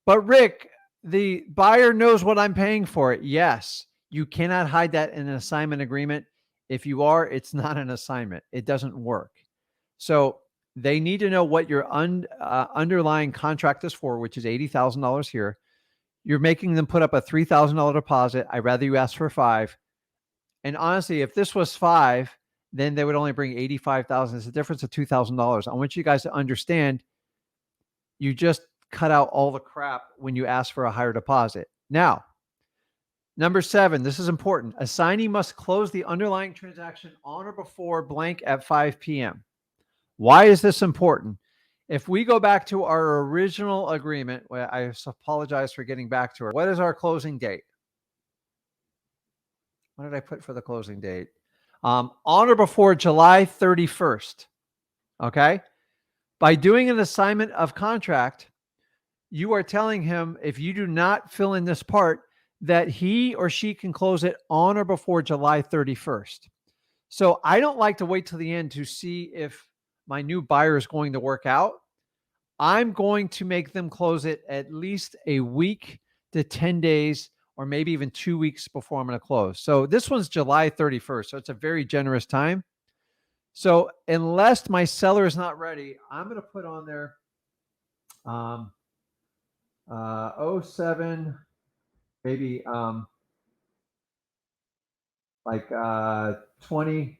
but Rick, the buyer knows what I'm paying for it. Yes. You cannot hide that in an assignment agreement. If you are, it's not an assignment. It doesn't work. So they need to know what your underlying contract is for, which is $80,000 here. You're making them put up a $3,000 deposit. I'd rather you ask for 5. And honestly, if this was 5, then they would only bring $85,000. It's a difference of $2,000. I want you guys to understand, you just cut out all the crap when you ask for a higher deposit. Now, Number 7, this is important. Assignee must close the underlying transaction on or before blank at 5 p.m. Why is this important? If we go back to our original agreement, well, I apologize for getting back to it. What is our closing date? What did I put for the closing date? On or before July 31st. Okay. By doing an assignment of contract, you are telling him if you do not fill in this part, that he or she can close it on or before July 31st. So I don't like to wait till the end to see if my new buyer is going to work out. I'm going to make them close it at least a week to 10 days, or maybe even 2 weeks before I'm going to close. So this one's July 31st. So it's a very generous time. So unless my seller is not ready, I'm going to put on there 07, maybe like 20.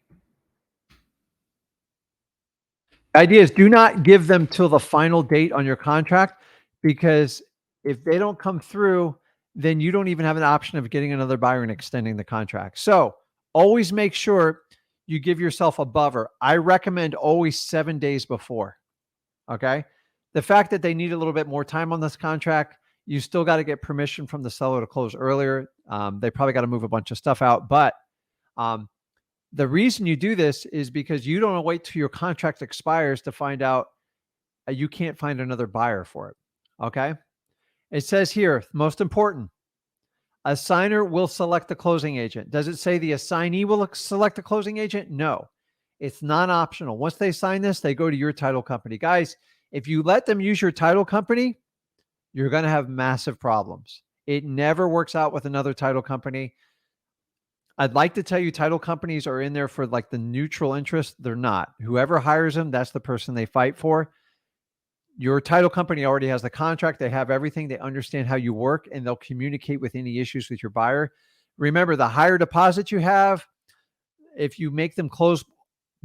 The idea is do not give them till the final date on your contract, because if they don't come through, then you don't even have an option of getting another buyer and extending the contract. So always make sure you give yourself a buffer. I recommend always 7 days before. Okay. The fact that they need a little bit more time on this contract, you still got to get permission from the seller to close earlier. They probably got to move a bunch of stuff out, but the reason you do this is because you don't want to wait till your contract expires to find out you can't find another buyer for it. Okay. It says here, most important, assigner will select the closing agent. Does it say the assignee will select the closing agent? No, it's non-optional. Once they sign this, they go to your title company. Guys, if you let them use your title company, you're going to have massive problems. It never works out with another title company. I'd like to tell you title companies are in there for like the neutral interest. They're not. Whoever hires them, that's the person they fight for. Your title company already has the contract. They have everything. They understand how you work, and they'll communicate with any issues with your buyer. Remember, the higher deposit you have, if you make them close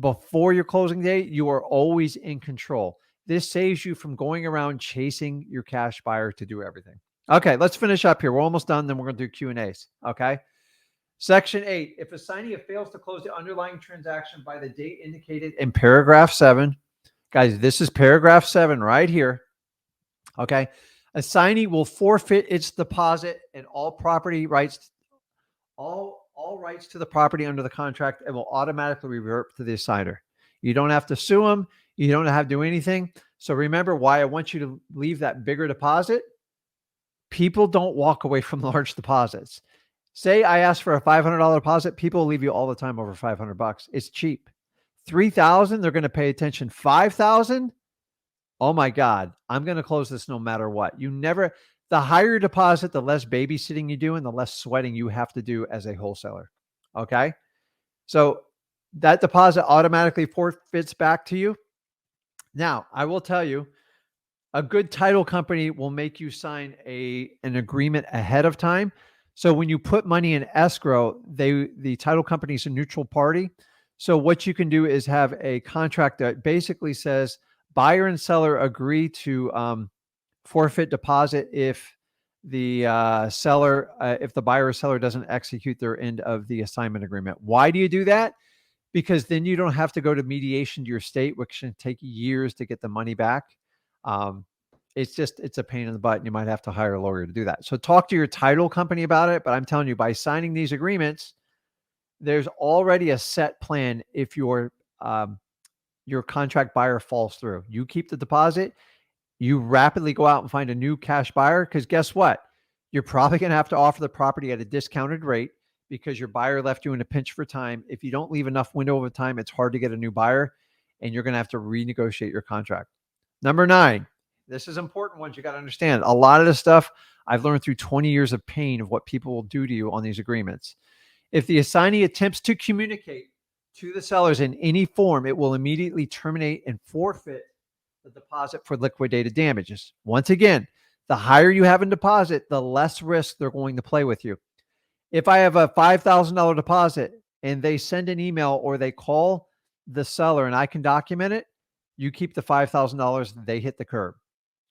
before your closing date, you are always in control. This saves you from going around chasing your cash buyer to do everything. Okay, let's finish up here. We're almost done. Then we're going to do Q&As. Okay. Section 8, if assignee fails to close the underlying transaction by the date indicated in paragraph 7, guys, this is paragraph 7 right here. Okay. Assignee will forfeit its deposit and all property rights, all rights to the property under the contract, and will automatically revert to the assigner. You don't have to sue them. You don't have to do anything. So remember why I want you to leave that bigger deposit. People don't walk away from large deposits. Say I ask for a $500 deposit, people will leave you all the time over $500. It's cheap. $3,000, they're going to pay attention. $5,000, oh my God, I'm going to close this no matter what. The higher deposit, the less babysitting you do and the less sweating you have to do as a wholesaler. Okay. So that deposit automatically forfeits back to you. Now, I will tell you, a good title company will make you sign an agreement ahead of time. So when you put money in escrow, the title company is a neutral party. So what you can do is have a contract that basically says buyer and seller agree to forfeit deposit if the buyer or seller doesn't execute their end of the assignment agreement. Why do you do that? Because then you don't have to go to mediation to your state, which can take years to get the money back. It's a pain in the butt, and you might have to hire a lawyer to do that. So talk to your title company about it. But I'm telling you, by signing these agreements, there's already a set plan. If your contract buyer falls through, you keep the deposit, you rapidly go out and find a new cash buyer. Because guess what? You're probably going to have to offer the property at a discounted rate because your buyer left you in a pinch for time. If you don't leave enough window of time, it's hard to get a new buyer, and you're going to have to renegotiate your contract. Number 9. This is important ones you got to understand. A lot of this stuff I've learned through 20 years of pain of what people will do to you on these agreements. If the assignee attempts to communicate to the sellers in any form, it will immediately terminate and forfeit the deposit for liquidated damages. Once again, the higher you have in deposit, the less risk they're going to play with you. If I have a $5,000 deposit and they send an email or they call the seller and I can document it, you keep the $5,000, they hit the curb.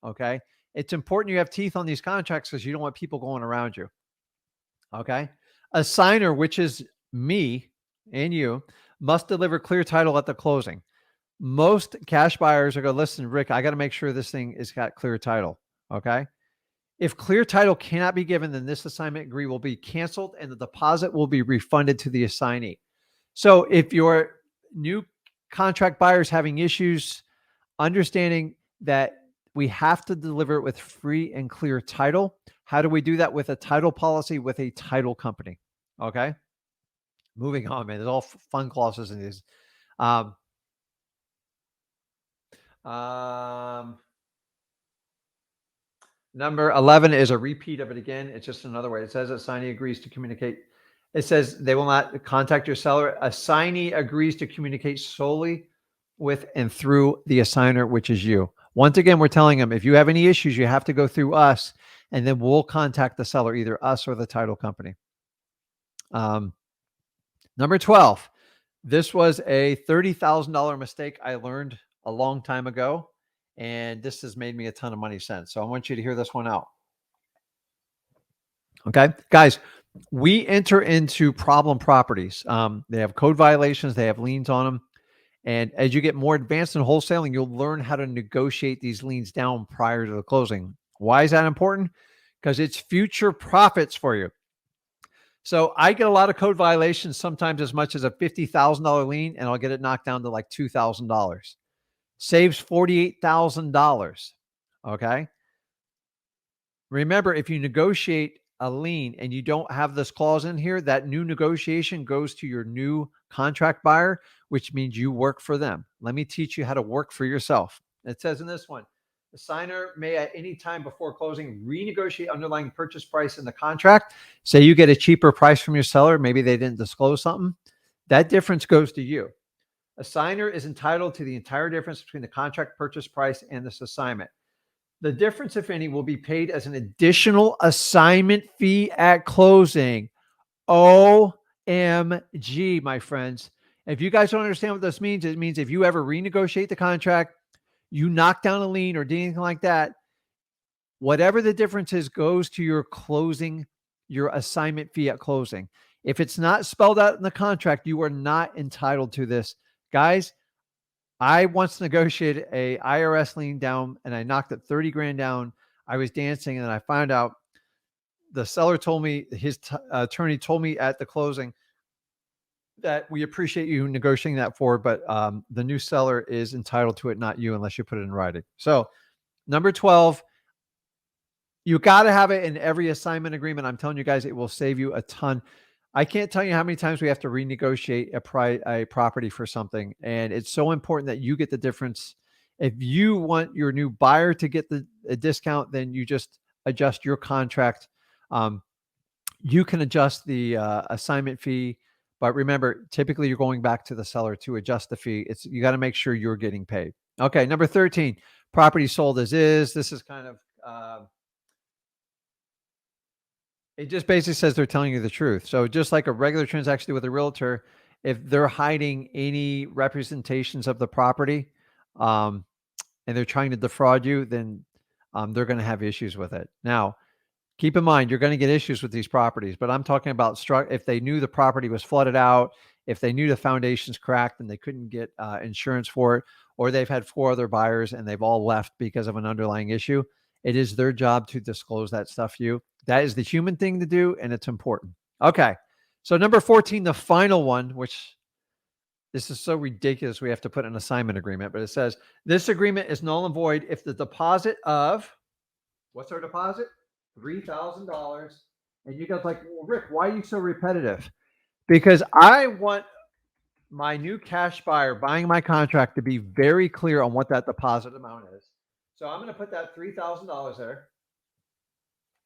Okay. It's important you have teeth on these contracts because you don't want people going around you. Okay. A signer, which is me and you, must deliver clear title at the closing. Most cash buyers are going to listen, Rick, I got to make sure this thing is got clear title. Okay. If clear title cannot be given, then this assignment agree will be canceled and the deposit will be refunded to the assignee. So if your new contract buyer is having issues understanding that we have to deliver it with free and clear title, how do we do that? With a title policy with a title company. Okay. Moving on, man. There's all fun clauses in these. Um, um, Number 11 is a repeat of it again. It's just another way. It says assignee agrees to communicate. It says they will not contact your seller. Assignee agrees to communicate solely with and through the assigner, which is you. Once again, we're telling them if you have any issues, you have to go through us, and then we'll contact the seller, either us or the title company. Number 12, this was a $30,000 mistake I learned a long time ago, and this has made me a ton of money since. So I want you to hear this one out. Okay, guys, we enter into problem properties. They have code violations, they have liens on them. And as you get more advanced in wholesaling, you'll learn how to negotiate these liens down prior to the closing. Why is that important? Because it's future profits for you. So I get a lot of code violations, sometimes as much as a $50,000 lien, and I'll get it knocked down to like $2,000. Saves $48,000. Okay. Remember, if you negotiate a lien and you don't have this clause in here, that new negotiation goes to your new contract buyer, which means you work for them. Let me teach you how to work for yourself. It says in this one, the signer may at any time before closing renegotiate underlying purchase price in the contract. Say you get a cheaper price from your seller, maybe they didn't disclose something. That difference goes to you. A signer is entitled to the entire difference between the contract purchase price and this assignment. The difference, if any, will be paid as an additional assignment fee at closing. OMG, my friends. If you guys don't understand what this means, it means if you ever renegotiate the contract, you knock down a lien or do anything like that, whatever the difference is goes to your closing, your assignment fee at closing. If it's not spelled out in the contract, you are not entitled to this. Guys, I once negotiated a IRS lien down and I knocked it 30 grand down. I was dancing and I found out the seller told me, his attorney told me at the closing that we appreciate you negotiating that forward, but the new seller is entitled to it, not you, unless you put it in writing. So number 12, you got to have it in every assignment agreement. I'm telling you guys, it will save you a ton. I can't tell you how many times we have to renegotiate a property for something. And it's so important that you get the difference. If you want your new buyer to get a discount, then you just adjust your contract. You can adjust the assignment fee, but remember, typically you're going back to the seller to adjust the fee. You got to make sure you're getting paid. Okay, number 13, property sold as is. This is kind of it just basically says they're telling you the truth. So just like a regular transaction with a realtor, if they're hiding any representations of the property, and they're trying to defraud you, then they're going to have issues with it. Now, keep in mind, you're going to get issues with these properties, but I'm talking about if they knew the property was flooded out, if they knew the foundation's cracked and they couldn't get insurance for it, or they've had 4 other buyers and they've all left because of an underlying issue, it is their job to disclose that stuff to you. That is the human thing to do, and it's important. Okay. So number 14, the final one, which this is so ridiculous we have to put an assignment agreement, but it says this agreement is null and void if the deposit of, what's our deposit? $3,000. And you guys like, well, Rick, why are you so repetitive? Because I want my new cash buyer buying my contract to be very clear on what that deposit amount is. So I'm going to put that $3,000 there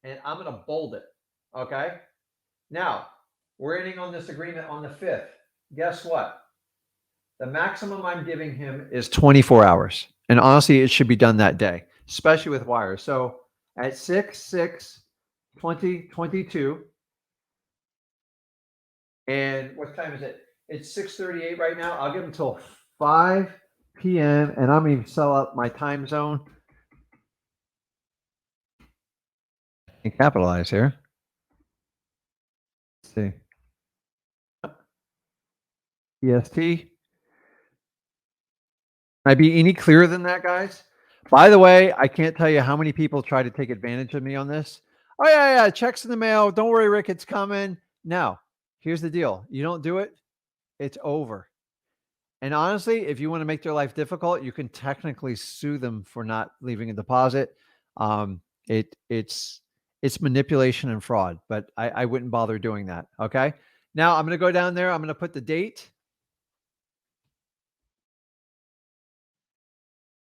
and I'm going to bold it. Okay. Now we're ending on this agreement on the 5th. Guess what? The maximum I'm giving him is 24 hours. And honestly, it should be done that day, especially with wires. So at 6/6/2022, and what time is it? It's 6:38 right now. I'll give him until 5 p.m. and I'm going to sell out my time zone and capitalize here. See, EST. Can I be any clearer than that, guys? By the way, I can't tell you how many people try to take advantage of me on this. Oh, yeah, yeah, checks in the mail. Don't worry, Rick, it's coming. No, here's the deal. You don't do it, it's over. And honestly, if you want to make their life difficult, you can technically sue them for not leaving a deposit. Um, it's manipulation and fraud, but I wouldn't bother doing that. Okay. Now I'm going to go down there. I'm going to put the date.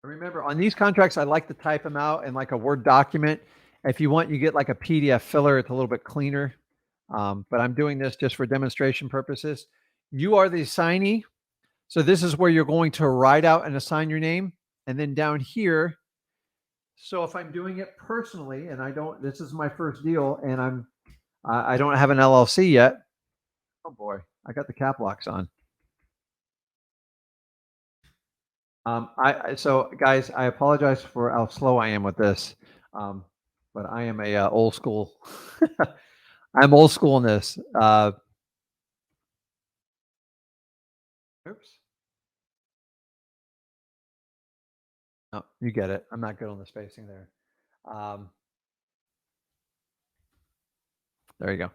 Remember, on these contracts, I like to type them out in like a Word document. If you want, you get like a PDF filler. It's a little bit cleaner. But I'm doing this just for demonstration purposes. You are the assignee. So this is where you're going to write out and assign your name. And then down here, so if I'm doing it personally and I don't, this is my first deal and I don't have an LLC yet. Oh boy, I got the cap locks on. So guys, I apologize for how slow I am with this. But I am a old school. I'm old school in this. Oops. Oh, you get it. I'm not good on the spacing there. There you go.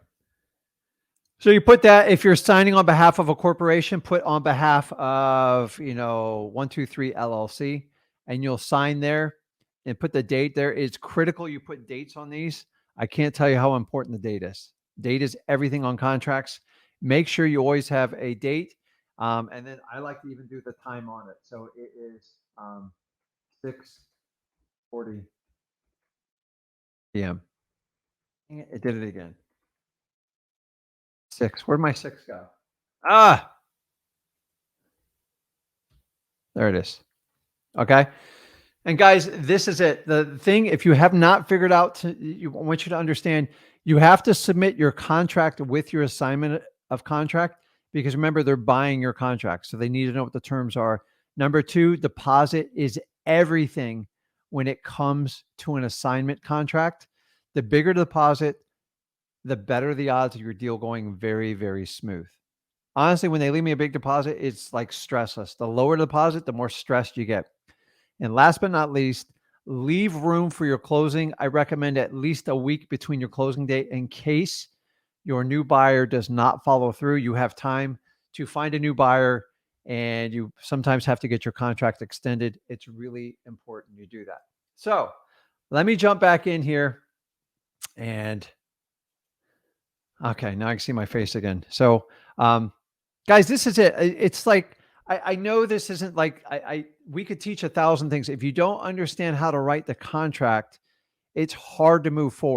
So you put that, if you're signing on behalf of a corporation, put on behalf of, 123 LLC, and you'll sign there and put the date there. It's critical you put dates on these. I can't tell you how important the date is. Date is everything on contracts. Make sure you always have a date. And then I like to even do the time on it. So it is 6:40 p.m. It did it again. 6. Where'd my 6 go? Ah, there it is. Okay. And guys, this is it. The thing, if you have not figured out, I want you to understand, you have to submit your contract with your assignment of contract, because remember, they're buying your contract. So they need to know what the terms are. Number 2, deposit is everything when it comes to an assignment contract. The bigger deposit, the better the odds of your deal going very, very smooth. Honestly, when they leave me a big deposit, it's like stressless. The lower the deposit, the more stressed you get. And last but not least, leave room for your closing. I recommend at least a week between your closing date in case your new buyer does not follow through. You have time to find a new buyer, and you sometimes have to get your contract extended. It's really important you do that. So let me jump back in here. And okay, now I can see my face again. So, guys, this is it. It's like, I know this isn't like, we could teach 1,000 things. If you don't understand how to write the contract, it's hard to move forward.